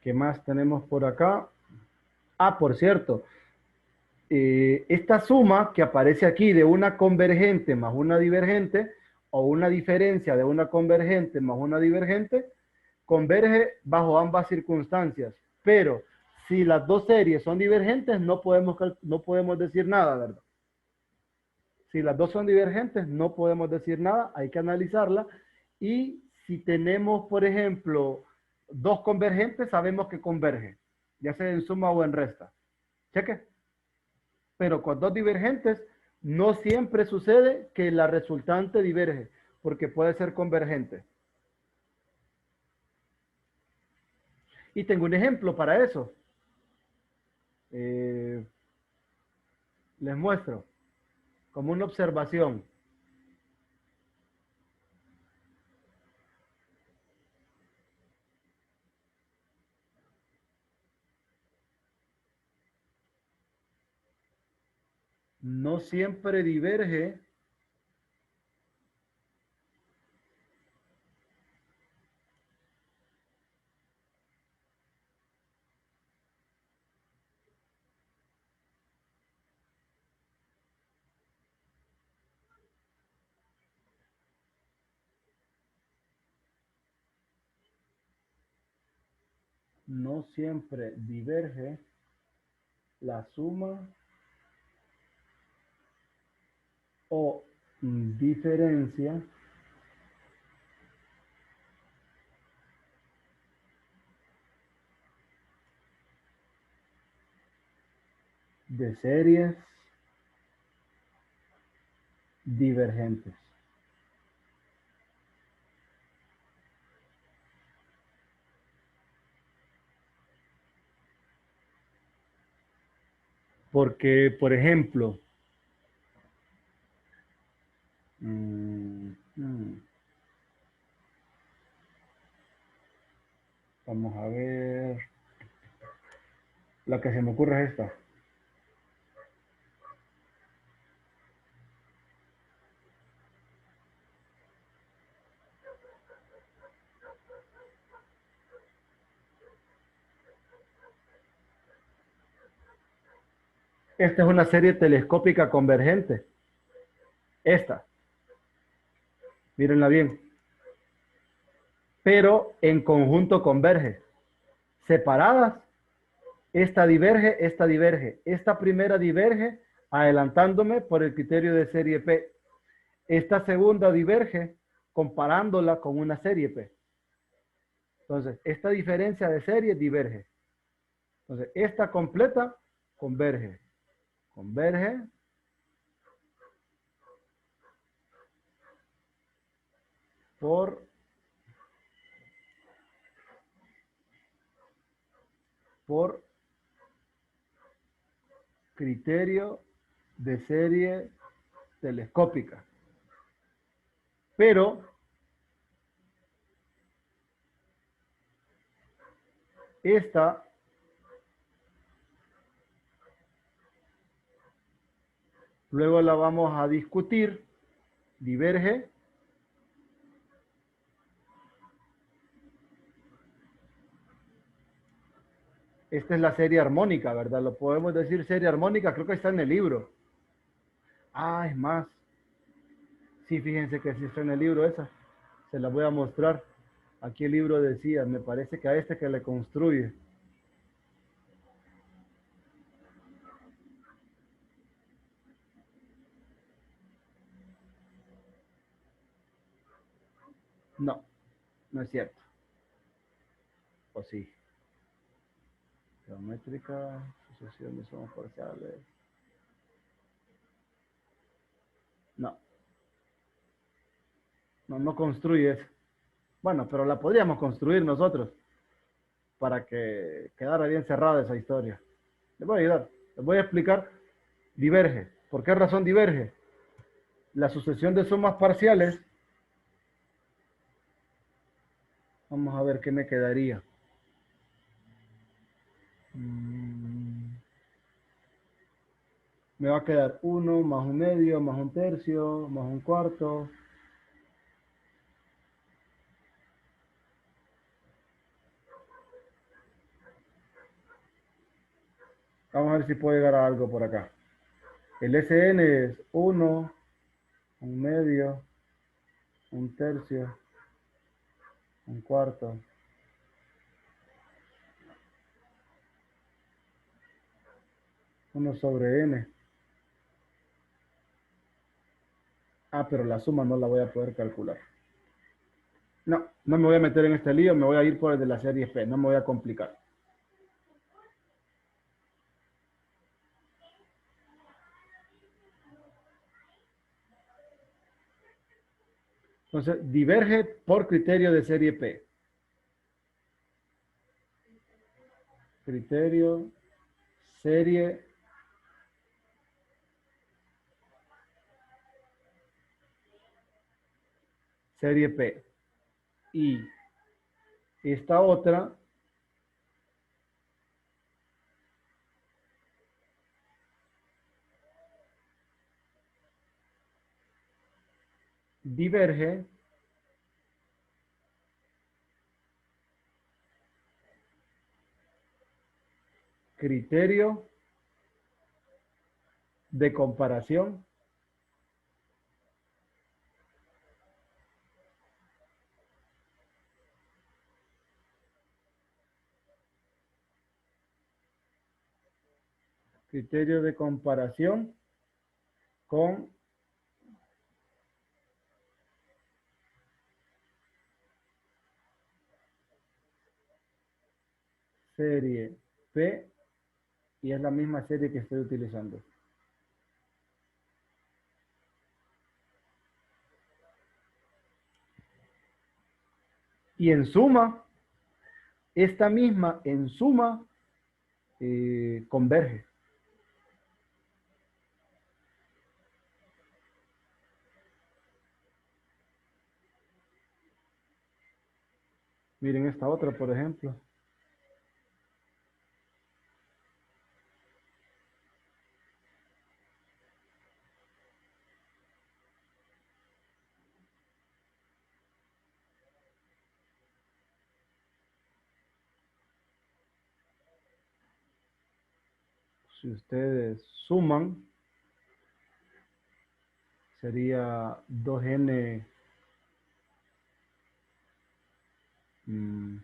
¿Qué más tenemos por acá? Ah, por cierto, esta suma que aparece aquí de una convergente más una divergente, o una diferencia de una convergente más una divergente, converge bajo ambas circunstancias. Pero si las dos series son divergentes, no podemos decir nada, ¿verdad? Si las dos son divergentes, no podemos decir nada, hay que analizarla. Y si tenemos, por ejemplo, dos convergentes, sabemos que converge, ya sea en suma o en resta. Cheque. Pero con dos divergentes, no siempre sucede que la resultante diverge, porque puede ser convergente. Y tengo un ejemplo para eso. Les muestro como una observación. No siempre diverge no siempre diverge la suma o diferencia de series divergentes. Porque, por ejemplo, vamos a ver, la que se me ocurre es esta. Esta es una serie telescópica convergente. Esta, mírenla bien. Pero en conjunto converge. Separadas, esta diverge, esta diverge. Esta primera diverge adelantándome por el criterio de serie P. Esta segunda diverge comparándola con una serie P. Entonces, esta diferencia de serie diverge. Entonces, esta completa converge. Converge. Por criterio de serie telescópica. Pero esta luego la vamos a discutir, diverge esta es la serie armónica, ¿verdad? Lo podemos decir serie armónica, creo que está en el libro. Ah, es más. Sí, fíjense que sí está en el libro esa. Se la voy a mostrar. Aquí el libro decía, me parece que a este que le construye. No, no es cierto. ¿O sí? Geométrica, sucesión de sumas parciales. No. No, no construye eso. Bueno, pero la podríamos construir nosotros para que quedara bien cerrada esa historia. Les voy a ayudar. Les voy a explicar. Diverge. ¿Por qué razón diverge? La sucesión de sumas parciales. Vamos a ver qué me quedaría. Me va a quedar 1 más 1/2 más 1/3 más 1/4. Vamos a ver si puedo llegar a algo por acá. El SN es 1, 1/2, 1/3, 1/4. Uno sobre n. Ah, pero la suma no la voy a poder calcular. No, no me voy a meter en este lío, me voy a ir por el de la serie P, no me voy a complicar. Entonces, diverge por criterio de serie P. Criterio, serie P. Y esta otra diverge criterio de comparación con serie P y es la misma serie que estoy utilizando. Y en suma, esta misma en suma converge. Miren esta otra, por ejemplo. Si ustedes suman, sería 2n n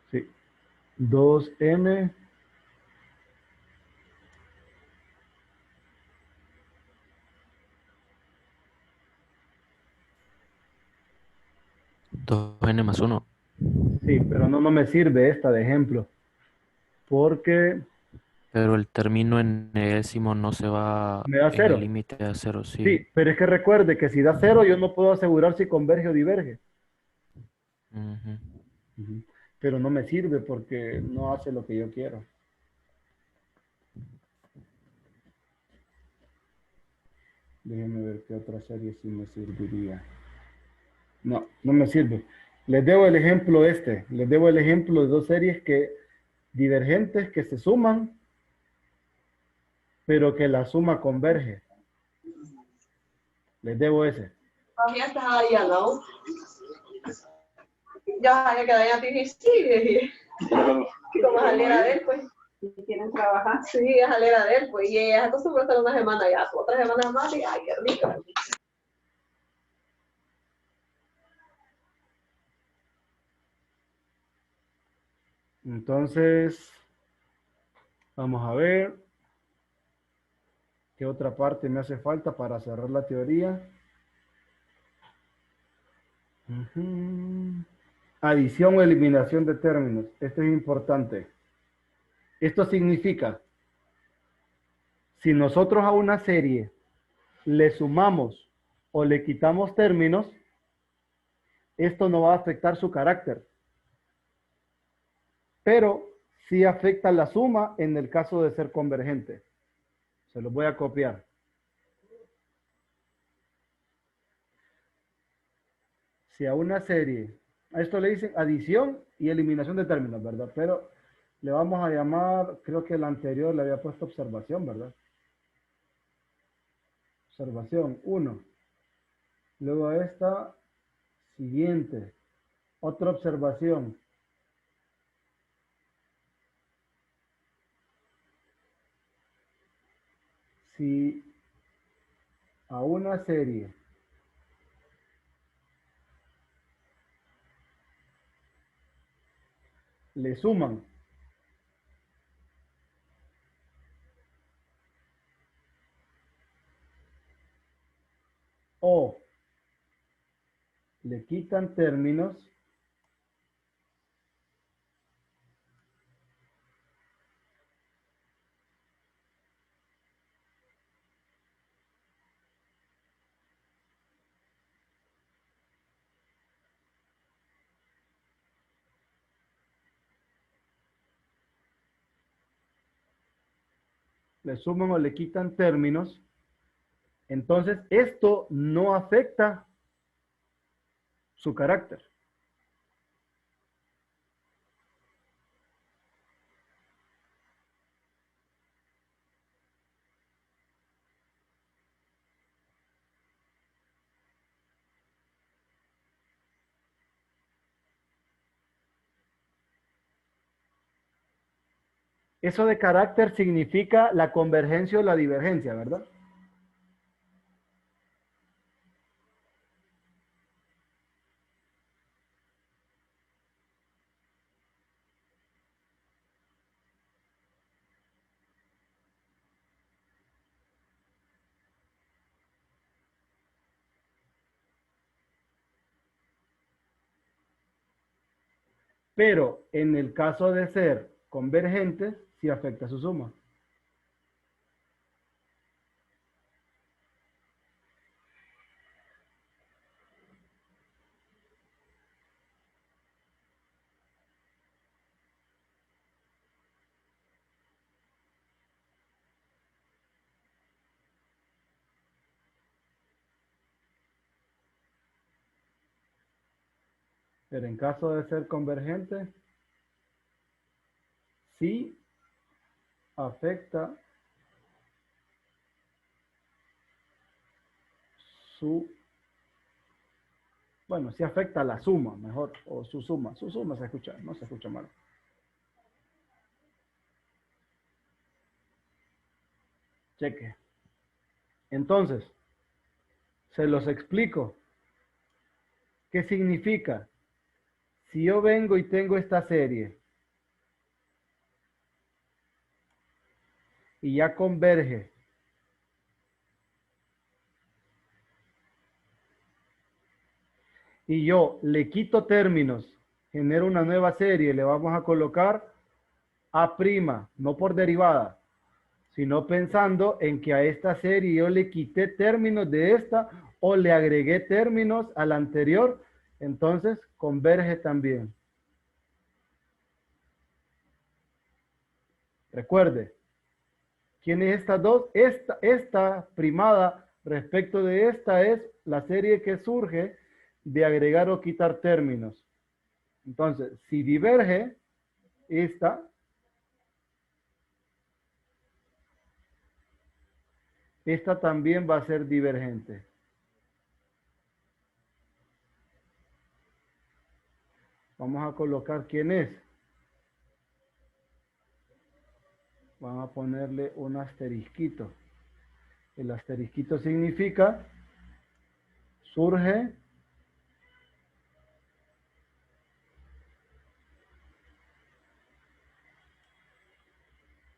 sí, 2n Dos n más uno. sí, pero no me sirve esta de ejemplo porque Pero el término enésimo no se va me da en el 0. límite a cero, sí. Sí, pero es que recuerde que si da 0 yo no puedo asegurar si converge o diverge. Ujú. Pero no me sirve porque no hace lo que yo quiero. Déjenme ver qué otra serie sí me serviría. No, no me sirve. Les debo el ejemplo este. Les debo el ejemplo de dos series que divergentes que se suman, pero que la suma converge. Les debo ese. Ya está ahí al lado. Ya que queda ya tiene sí. Como es alera de él, pues. Si quieren trabajar. Sí, es alera de él, pues. Y ella acostumbra a estar una semana ya, otra semana más y ay, qué rico. Entonces, vamos a ver qué otra parte me hace falta para cerrar la teoría. Adición o eliminación de términos. Esto es importante. Esto significa, si nosotros a una serie le sumamos o le quitamos términos, esto no va a afectar su carácter. Pero sí afecta la suma en el caso de ser convergente. Se los voy a copiar. Si a una serie, a esto le dicen adición y eliminación de términos, ¿verdad? Pero le vamos a llamar, creo que el anterior le había puesto observación, ¿verdad? Observación 1. Luego a esta, siguiente. Otra observación. Si a una serie le suman o le quitan términos, le suman o le quitan términos, entonces esto no afecta su carácter. Eso de carácter significa la convergencia o la divergencia, ¿verdad? Pero en el caso de ser convergentes, sí afecta su suma. Pero en caso de ser convergente, sí afecta su, bueno, sí afecta la suma, mejor, o su suma se escucha, no se escucha mal. Cheque. Entonces, se los explico. ¿Qué significa? Si yo vengo y tengo esta serie y ya converge y yo le quito términos, genero una nueva serie, le vamos a colocar A', no por derivada, sino pensando en que a esta serie yo le quité términos de esta o le agregué términos a la anterior, entonces converge también. Recuerde, ¿quién es estas dos? Esta primada respecto de esta es la serie que surge de agregar o quitar términos. Entonces, si diverge esta también va a ser divergente. Vamos a colocar quién es. Vamos a ponerle un asterisquito. El asterisquito significa surge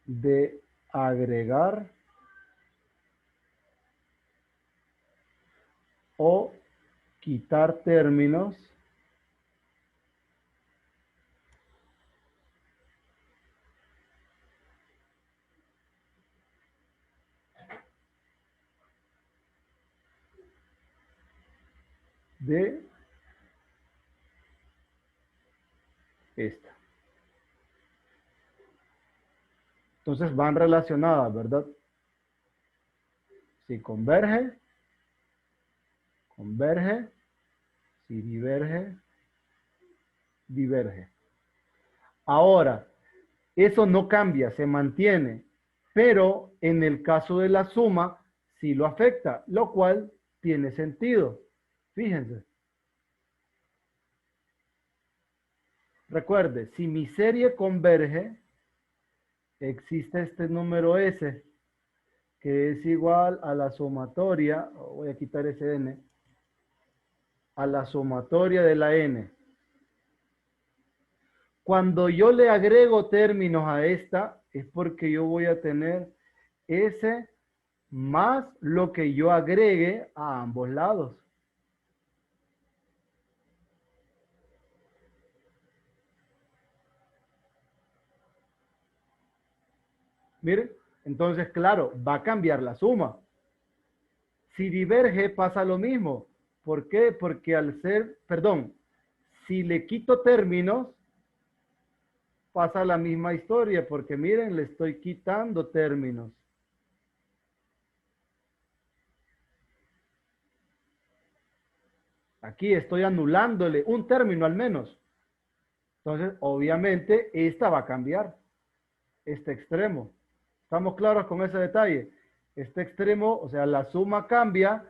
de agregar o quitar términos de esta. Entonces van relacionadas, ¿verdad? Si converge, converge. Si diverge, diverge. Ahora, Eso no cambia, se mantiene, pero en el caso de la suma sí lo afecta, lo cual tiene sentido. Fíjense. Recuerde, si mi serie converge, existe este número S, que es igual a la sumatoria, voy a quitar ese N, a la sumatoria de la N. Cuando yo le agrego términos a esta, es porque yo voy a tener S más lo que yo agregue a ambos lados. Miren, entonces, claro, va a cambiar la suma. Si diverge, pasa lo mismo. ¿Por qué? Porque al ser, perdón, si le quito términos, pasa la misma historia, porque miren, le estoy quitando términos. Aquí estoy anulándole un término al menos. Entonces, obviamente, esta va a cambiar. Este extremo. ¿Estamos claros con ese detalle? Este extremo, o sea, la suma cambia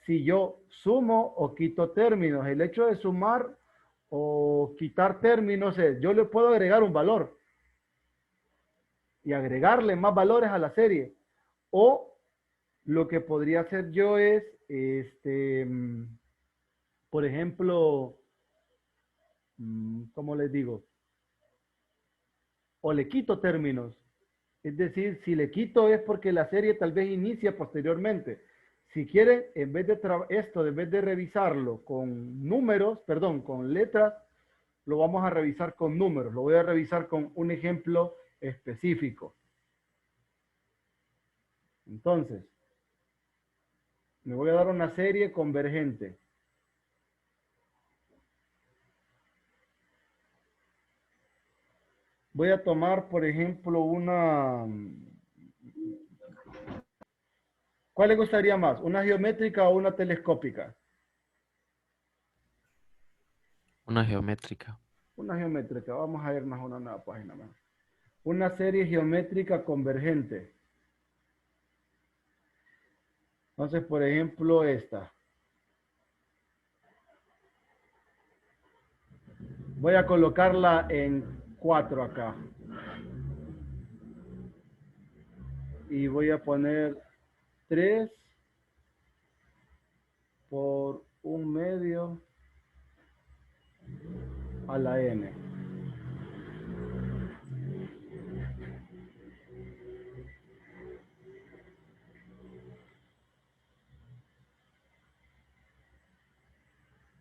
si yo sumo o quito términos. El hecho de sumar o quitar términos es, yo le puedo agregar un valor y agregarle más valores a la serie. O lo que podría hacer yo es, por ejemplo, ¿cómo les digo? O le quito términos. Es decir, si le quito es porque la serie tal vez inicia posteriormente. Si quieren, en vez de en vez de revisarlo con números, perdón, con letras, lo vamos a revisar con números. Lo voy a revisar con un ejemplo específico. Entonces, me voy a dar una serie convergente. Voy a tomar, por ejemplo, una... ¿Cuál le gustaría más? ¿Una geométrica o una telescópica? Una geométrica. Una geométrica. Vamos a irnos a una nueva página más. Una serie geométrica convergente. Entonces, por ejemplo, esta. Voy a colocarla en 4 acá. Y voy a poner 3 por 1/2 a la n.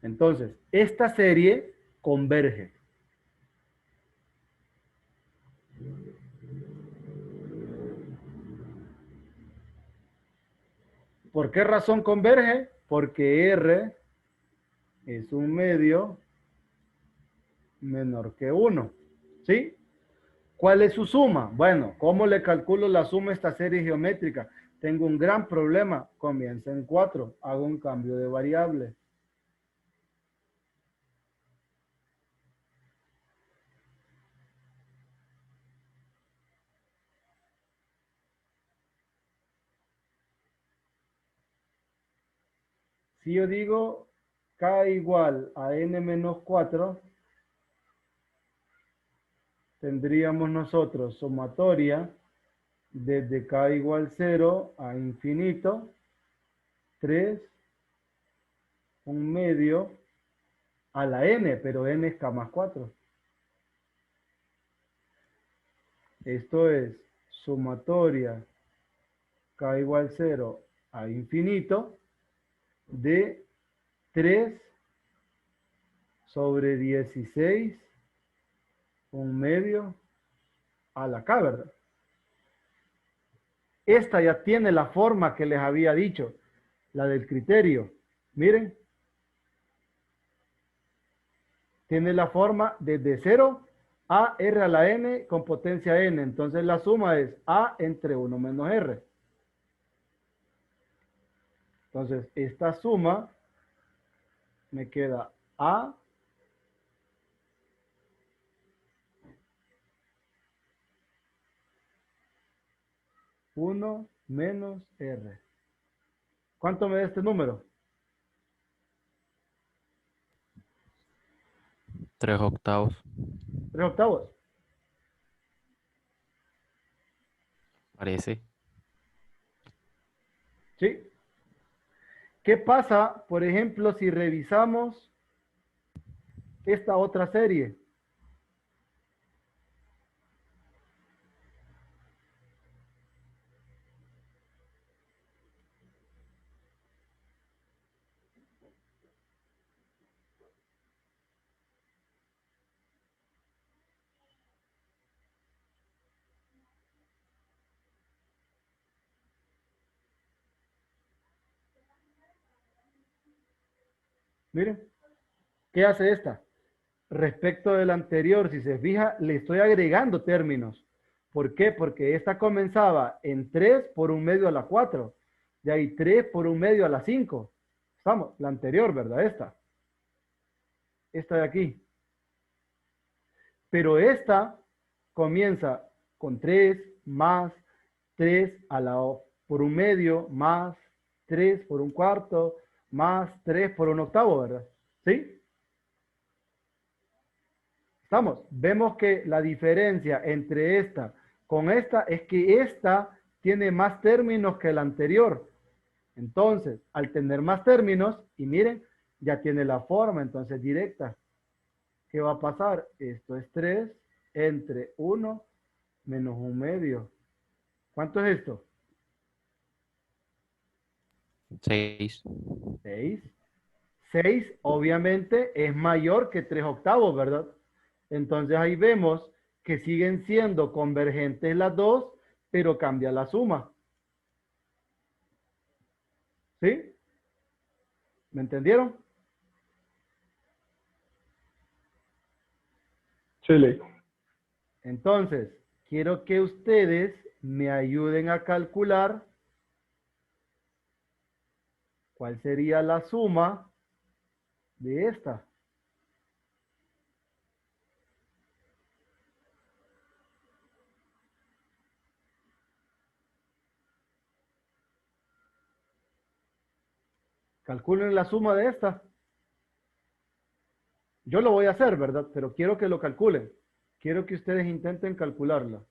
Entonces, esta serie converge. ¿Por qué razón converge? Porque R es 1/2 menor que 1. ¿Sí? ¿Cuál es su suma? Bueno, ¿cómo le calculo la suma a esta serie geométrica? Tengo un gran problema. Comienza en 4. Hago un cambio de variable. Si yo digo K igual a N menos 4, tendríamos nosotros sumatoria desde K igual 0 a infinito, 3, 1/2 a la N, pero N es K más 4. Esto es sumatoria K igual 0 a infinito de 3 sobre 16, 1/2 a la K, ¿verdad? Esta ya tiene la forma que les había dicho, la del criterio. Miren. Tiene la forma desde 0 a R a la N con potencia N. Entonces la suma es A entre 1 menos R. Entonces esta suma me queda A 1 menos R. ¿Cuánto me da este número? 3/8. 3 octavos. Parece. ¿Sí? ¿Qué pasa, por ejemplo, si revisamos esta otra serie? Miren, ¿qué hace esta? Respecto del anterior, si se fija, le estoy agregando términos. ¿Por qué? Porque esta comenzaba en 3 por 1/2 a la 4. De ahí 3 por 1/2 a la 5. Estamos, la anterior, ¿verdad? Esta de aquí. Pero esta comienza con 3 más 3 a la por 1/2 más 3 por 1/4 más 3 por 1/8, ¿verdad? ¿Sí? Estamos. Vemos que la diferencia entre esta con esta es que esta tiene más términos que la anterior. Entonces, al tener más términos, y miren, ya tiene la forma, entonces directa. ¿Qué va a pasar? Esto es 3 entre 1 menos 1/2. ¿Cuánto es esto? 6. 6. 6 obviamente es mayor que 3 octavos, ¿verdad? Entonces ahí vemos que siguen siendo convergentes las dos, pero cambia la suma. ¿Sí? ¿Me entendieron? Sí, Lick. Entonces, quiero que ustedes me ayuden a calcular cuál sería la suma de esta. Calculen la suma de esta. Yo lo voy a hacer, ¿verdad? Pero quiero que lo calculen. Quiero que ustedes intenten calcularla.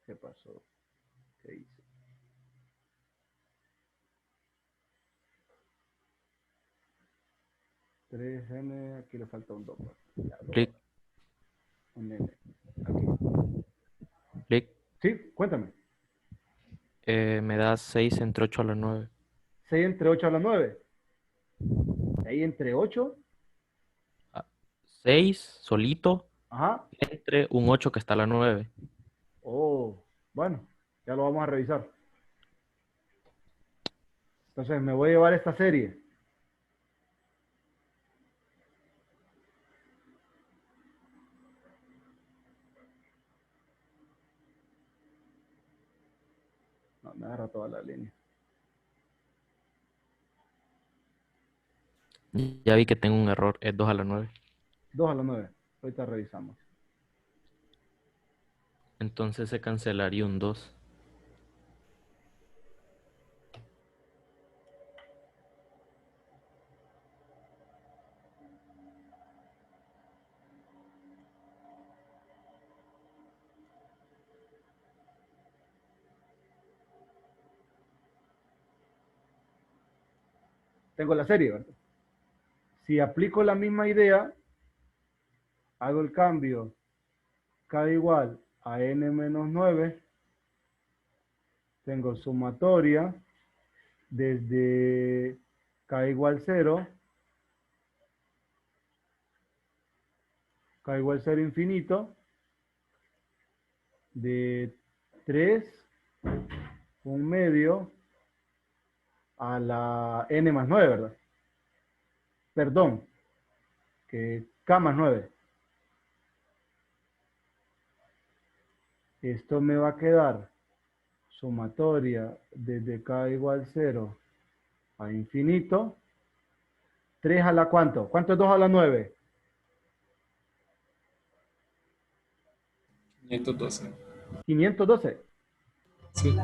¿Qué pasó? ¿Qué hice? Tres n, aquí le falta un 2. Lick, Un n. Aquí. Lick, Sí, cuéntame. me da 6 entre 8 a la 9. 6 entre 8 a la 9. 6 entre 8. 6 solito Ajá. entre un 8 que está a la 9. Oh, bueno, ya lo vamos a revisar. Entonces me voy a llevar esta serie. No, me agarra toda la línea. Ya vi que tengo un error, es 2 a la 9. 2 a la 9. Ahorita revisamos. Entonces se cancelaría un 2. Tengo la serie, ¿verdad? Si aplico la misma idea, hago el cambio k igual a n menos 9, tengo sumatoria desde k igual 0, k igual 0 infinito, de 3, 1/2 a la n más 9, ¿verdad? Perdón, que k más 9. Esto me va a quedar sumatoria desde k igual 0 a infinito. 3 a la ¿cuánto? ¿Cuánto es 2 a la 9? 512. 512. Sí.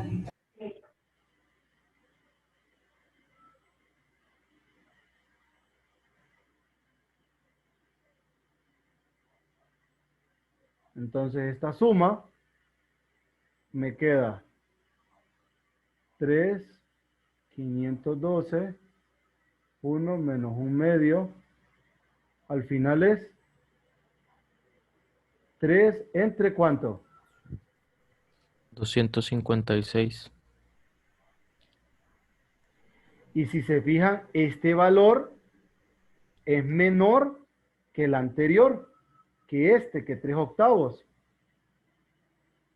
Entonces esta suma me queda 3, 512, 1 menos 1/2. Al final es 3 entre ¿cuánto? 256. Y si se fijan, este valor es menor que el anterior, que 3/8.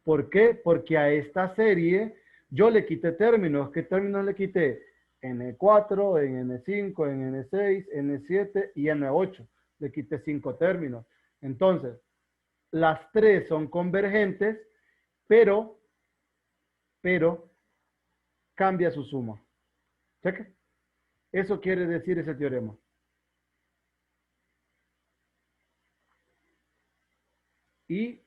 ¿Por qué? Porque a esta serie yo le quité términos. ¿Qué términos le quité? N4, en N5, en N6, N7 y N8. Le quité 5 términos. Entonces, las 3 son convergentes, pero cambia su suma. ¿Cheque? Eso quiere decir ese teorema. Y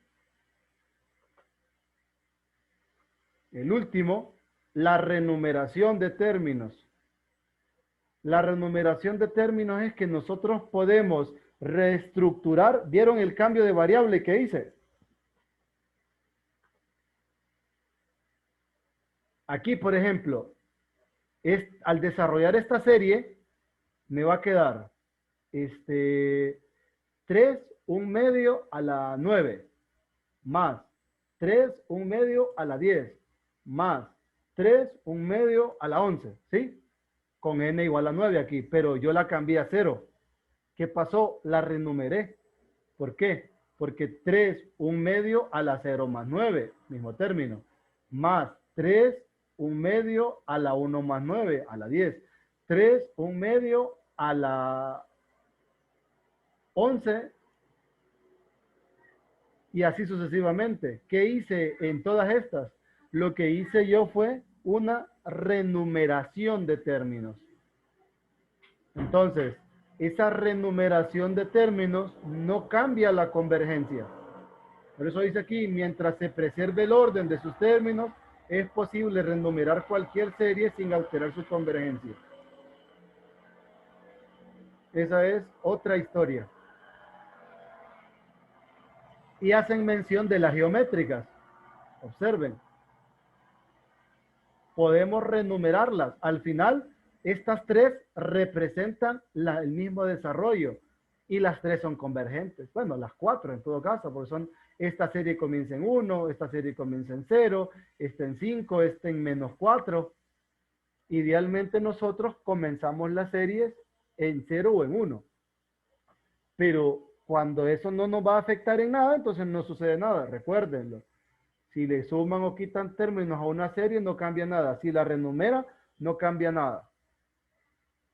el último, la renumeración de términos. La renumeración de términos es que nosotros podemos reestructurar. ¿Vieron el cambio de variable que hice? Aquí, por ejemplo, al desarrollar esta serie, me va a quedar 3, 1/2 a la 9, más 3, 1/2 a la 10, más 3, 1/2 a la 11, ¿sí? Con n igual a 9 aquí, pero yo la cambié a 0. ¿Qué pasó? La renumeré. ¿Por qué? Porque 3, 1/2 a la 0 más 9, mismo término, más 3, 1/2 a la 1 más 9, a la 10. 3, 1/2 a la 11 y así sucesivamente. ¿Qué hice en todas estas? Lo que hice yo fue una renumeración de términos. Entonces, esa renumeración de términos no cambia la convergencia. Por eso dice aquí, mientras se preserve el orden de sus términos, es posible renumerar cualquier serie sin alterar su convergencia. Esa es otra historia. Y hacen mención de las geométricas. Observen. Podemos renumerarlas. Al final, estas 3 representan el mismo desarrollo. Y las 3 son convergentes. Bueno, las 4 en todo caso, porque esta serie comienza en 1, esta serie comienza en 0, esta en 5, esta en -4. Idealmente nosotros comenzamos las series en 0 o en 1. Pero cuando eso no nos va a afectar en nada, entonces no sucede nada. Recuérdenlo. Si le suman o quitan términos a una serie, no cambia nada. Si la renumera, no cambia nada.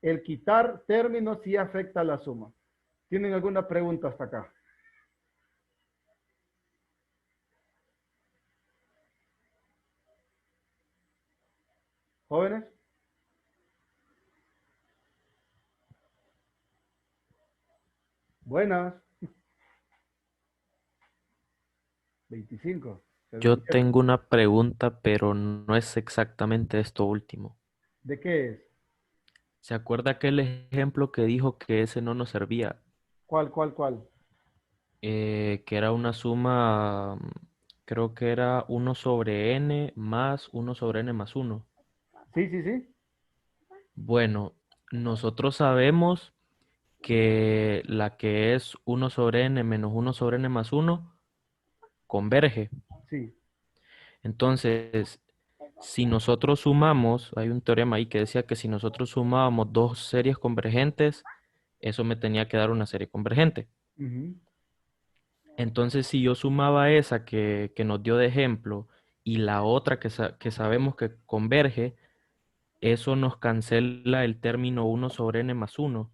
El quitar términos sí afecta a la suma. ¿Tienen alguna pregunta hasta acá? ¿Jóvenes? Buenas. 25. Yo tengo una pregunta, pero no es exactamente esto último. ¿De qué es? ¿Se acuerda aquel ejemplo que dijo que ese no nos servía? ¿Cuál? Que era una suma, creo que era 1 sobre n más 1 sobre n más 1. Sí. Bueno, nosotros sabemos que la que es 1 sobre n menos 1 sobre n más 1 converge. Sí. Entonces, si nosotros sumamos, hay un teorema ahí que decía que si nosotros sumábamos 2 series convergentes, eso me tenía que dar una serie convergente. Uh-huh. Entonces, si yo sumaba esa que nos dio de ejemplo y la otra que sabemos que converge, eso nos cancela el término 1/n+1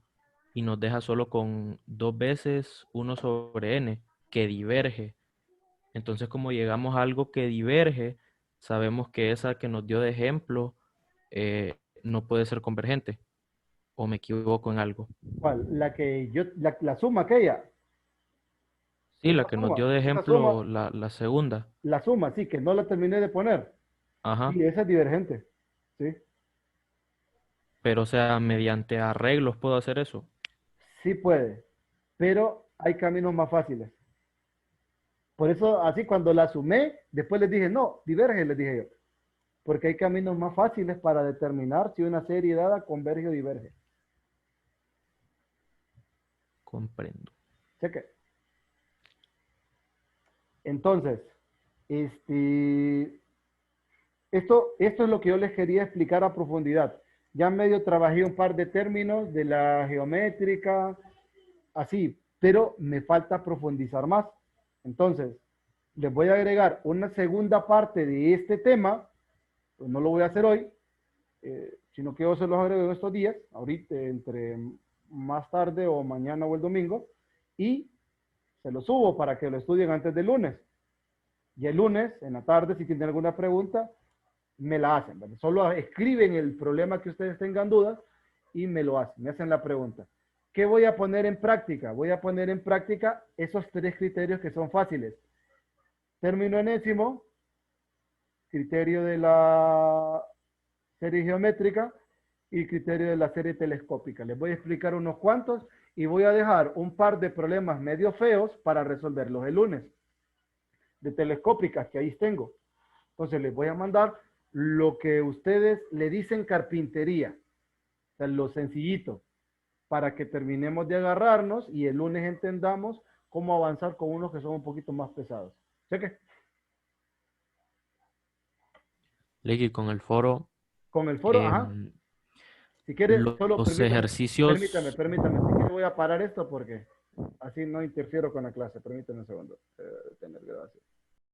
y nos deja solo con 2 veces 1/n que diverge. Entonces, como llegamos a algo que diverge, sabemos que esa que nos dio de ejemplo no puede ser convergente. ¿O me equivoco en algo? ¿Cuál? La suma aquella. Sí, la que nos dio de Esa suma, ejemplo la segunda. la suma, sí, que no la terminé de poner. Ajá. Sí, esa es divergente. Sí, Pero, o sea, mediante arreglos puedo hacer eso. sí puede, pero hay caminos más fáciles. Por eso, así cuando la sumé, después les dije, no, diverge, les dije yo. Porque hay caminos más fáciles para determinar si una serie dada converge o diverge. Comprendo. Cheque. Entonces, esto es lo que yo les quería explicar a profundidad. Ya medio trabajé un par de términos de la geométrica, así, pero me falta profundizar más. Entonces, les voy a agregar una segunda parte de este tema, pues no lo voy a hacer hoy, sino que yo se los agrego en estos días, ahorita, entre más tarde o mañana o el domingo, y se lo subo para que lo estudien antes del lunes. Y el lunes, en la tarde, si tienen alguna pregunta, me la hacen, ¿verdad? Solo escriben el problema que ustedes tengan dudas y me lo hacen, me hacen la pregunta. ¿Qué voy a poner en práctica? Voy a poner en práctica esos 3 criterios que son fáciles. Término enésimo, criterio de la serie geométrica y criterio de la serie telescópica. Les voy a explicar unos cuantos y voy a dejar un par de problemas medio feos para resolverlos el lunes. De telescópicas que ahí tengo. Entonces les voy a mandar lo que ustedes le dicen carpintería, o sea, lo sencillito, para que terminemos de agarrarnos y el lunes entendamos cómo avanzar con unos que son un poquito más pesados. Cheque. Lecky, con el foro, Con el foro, ajá. Si quiere, solo los ejercicios, permítame. Si quiere voy a parar esto porque así no interfiero con la clase. Permítame un segundo. Tener gracias.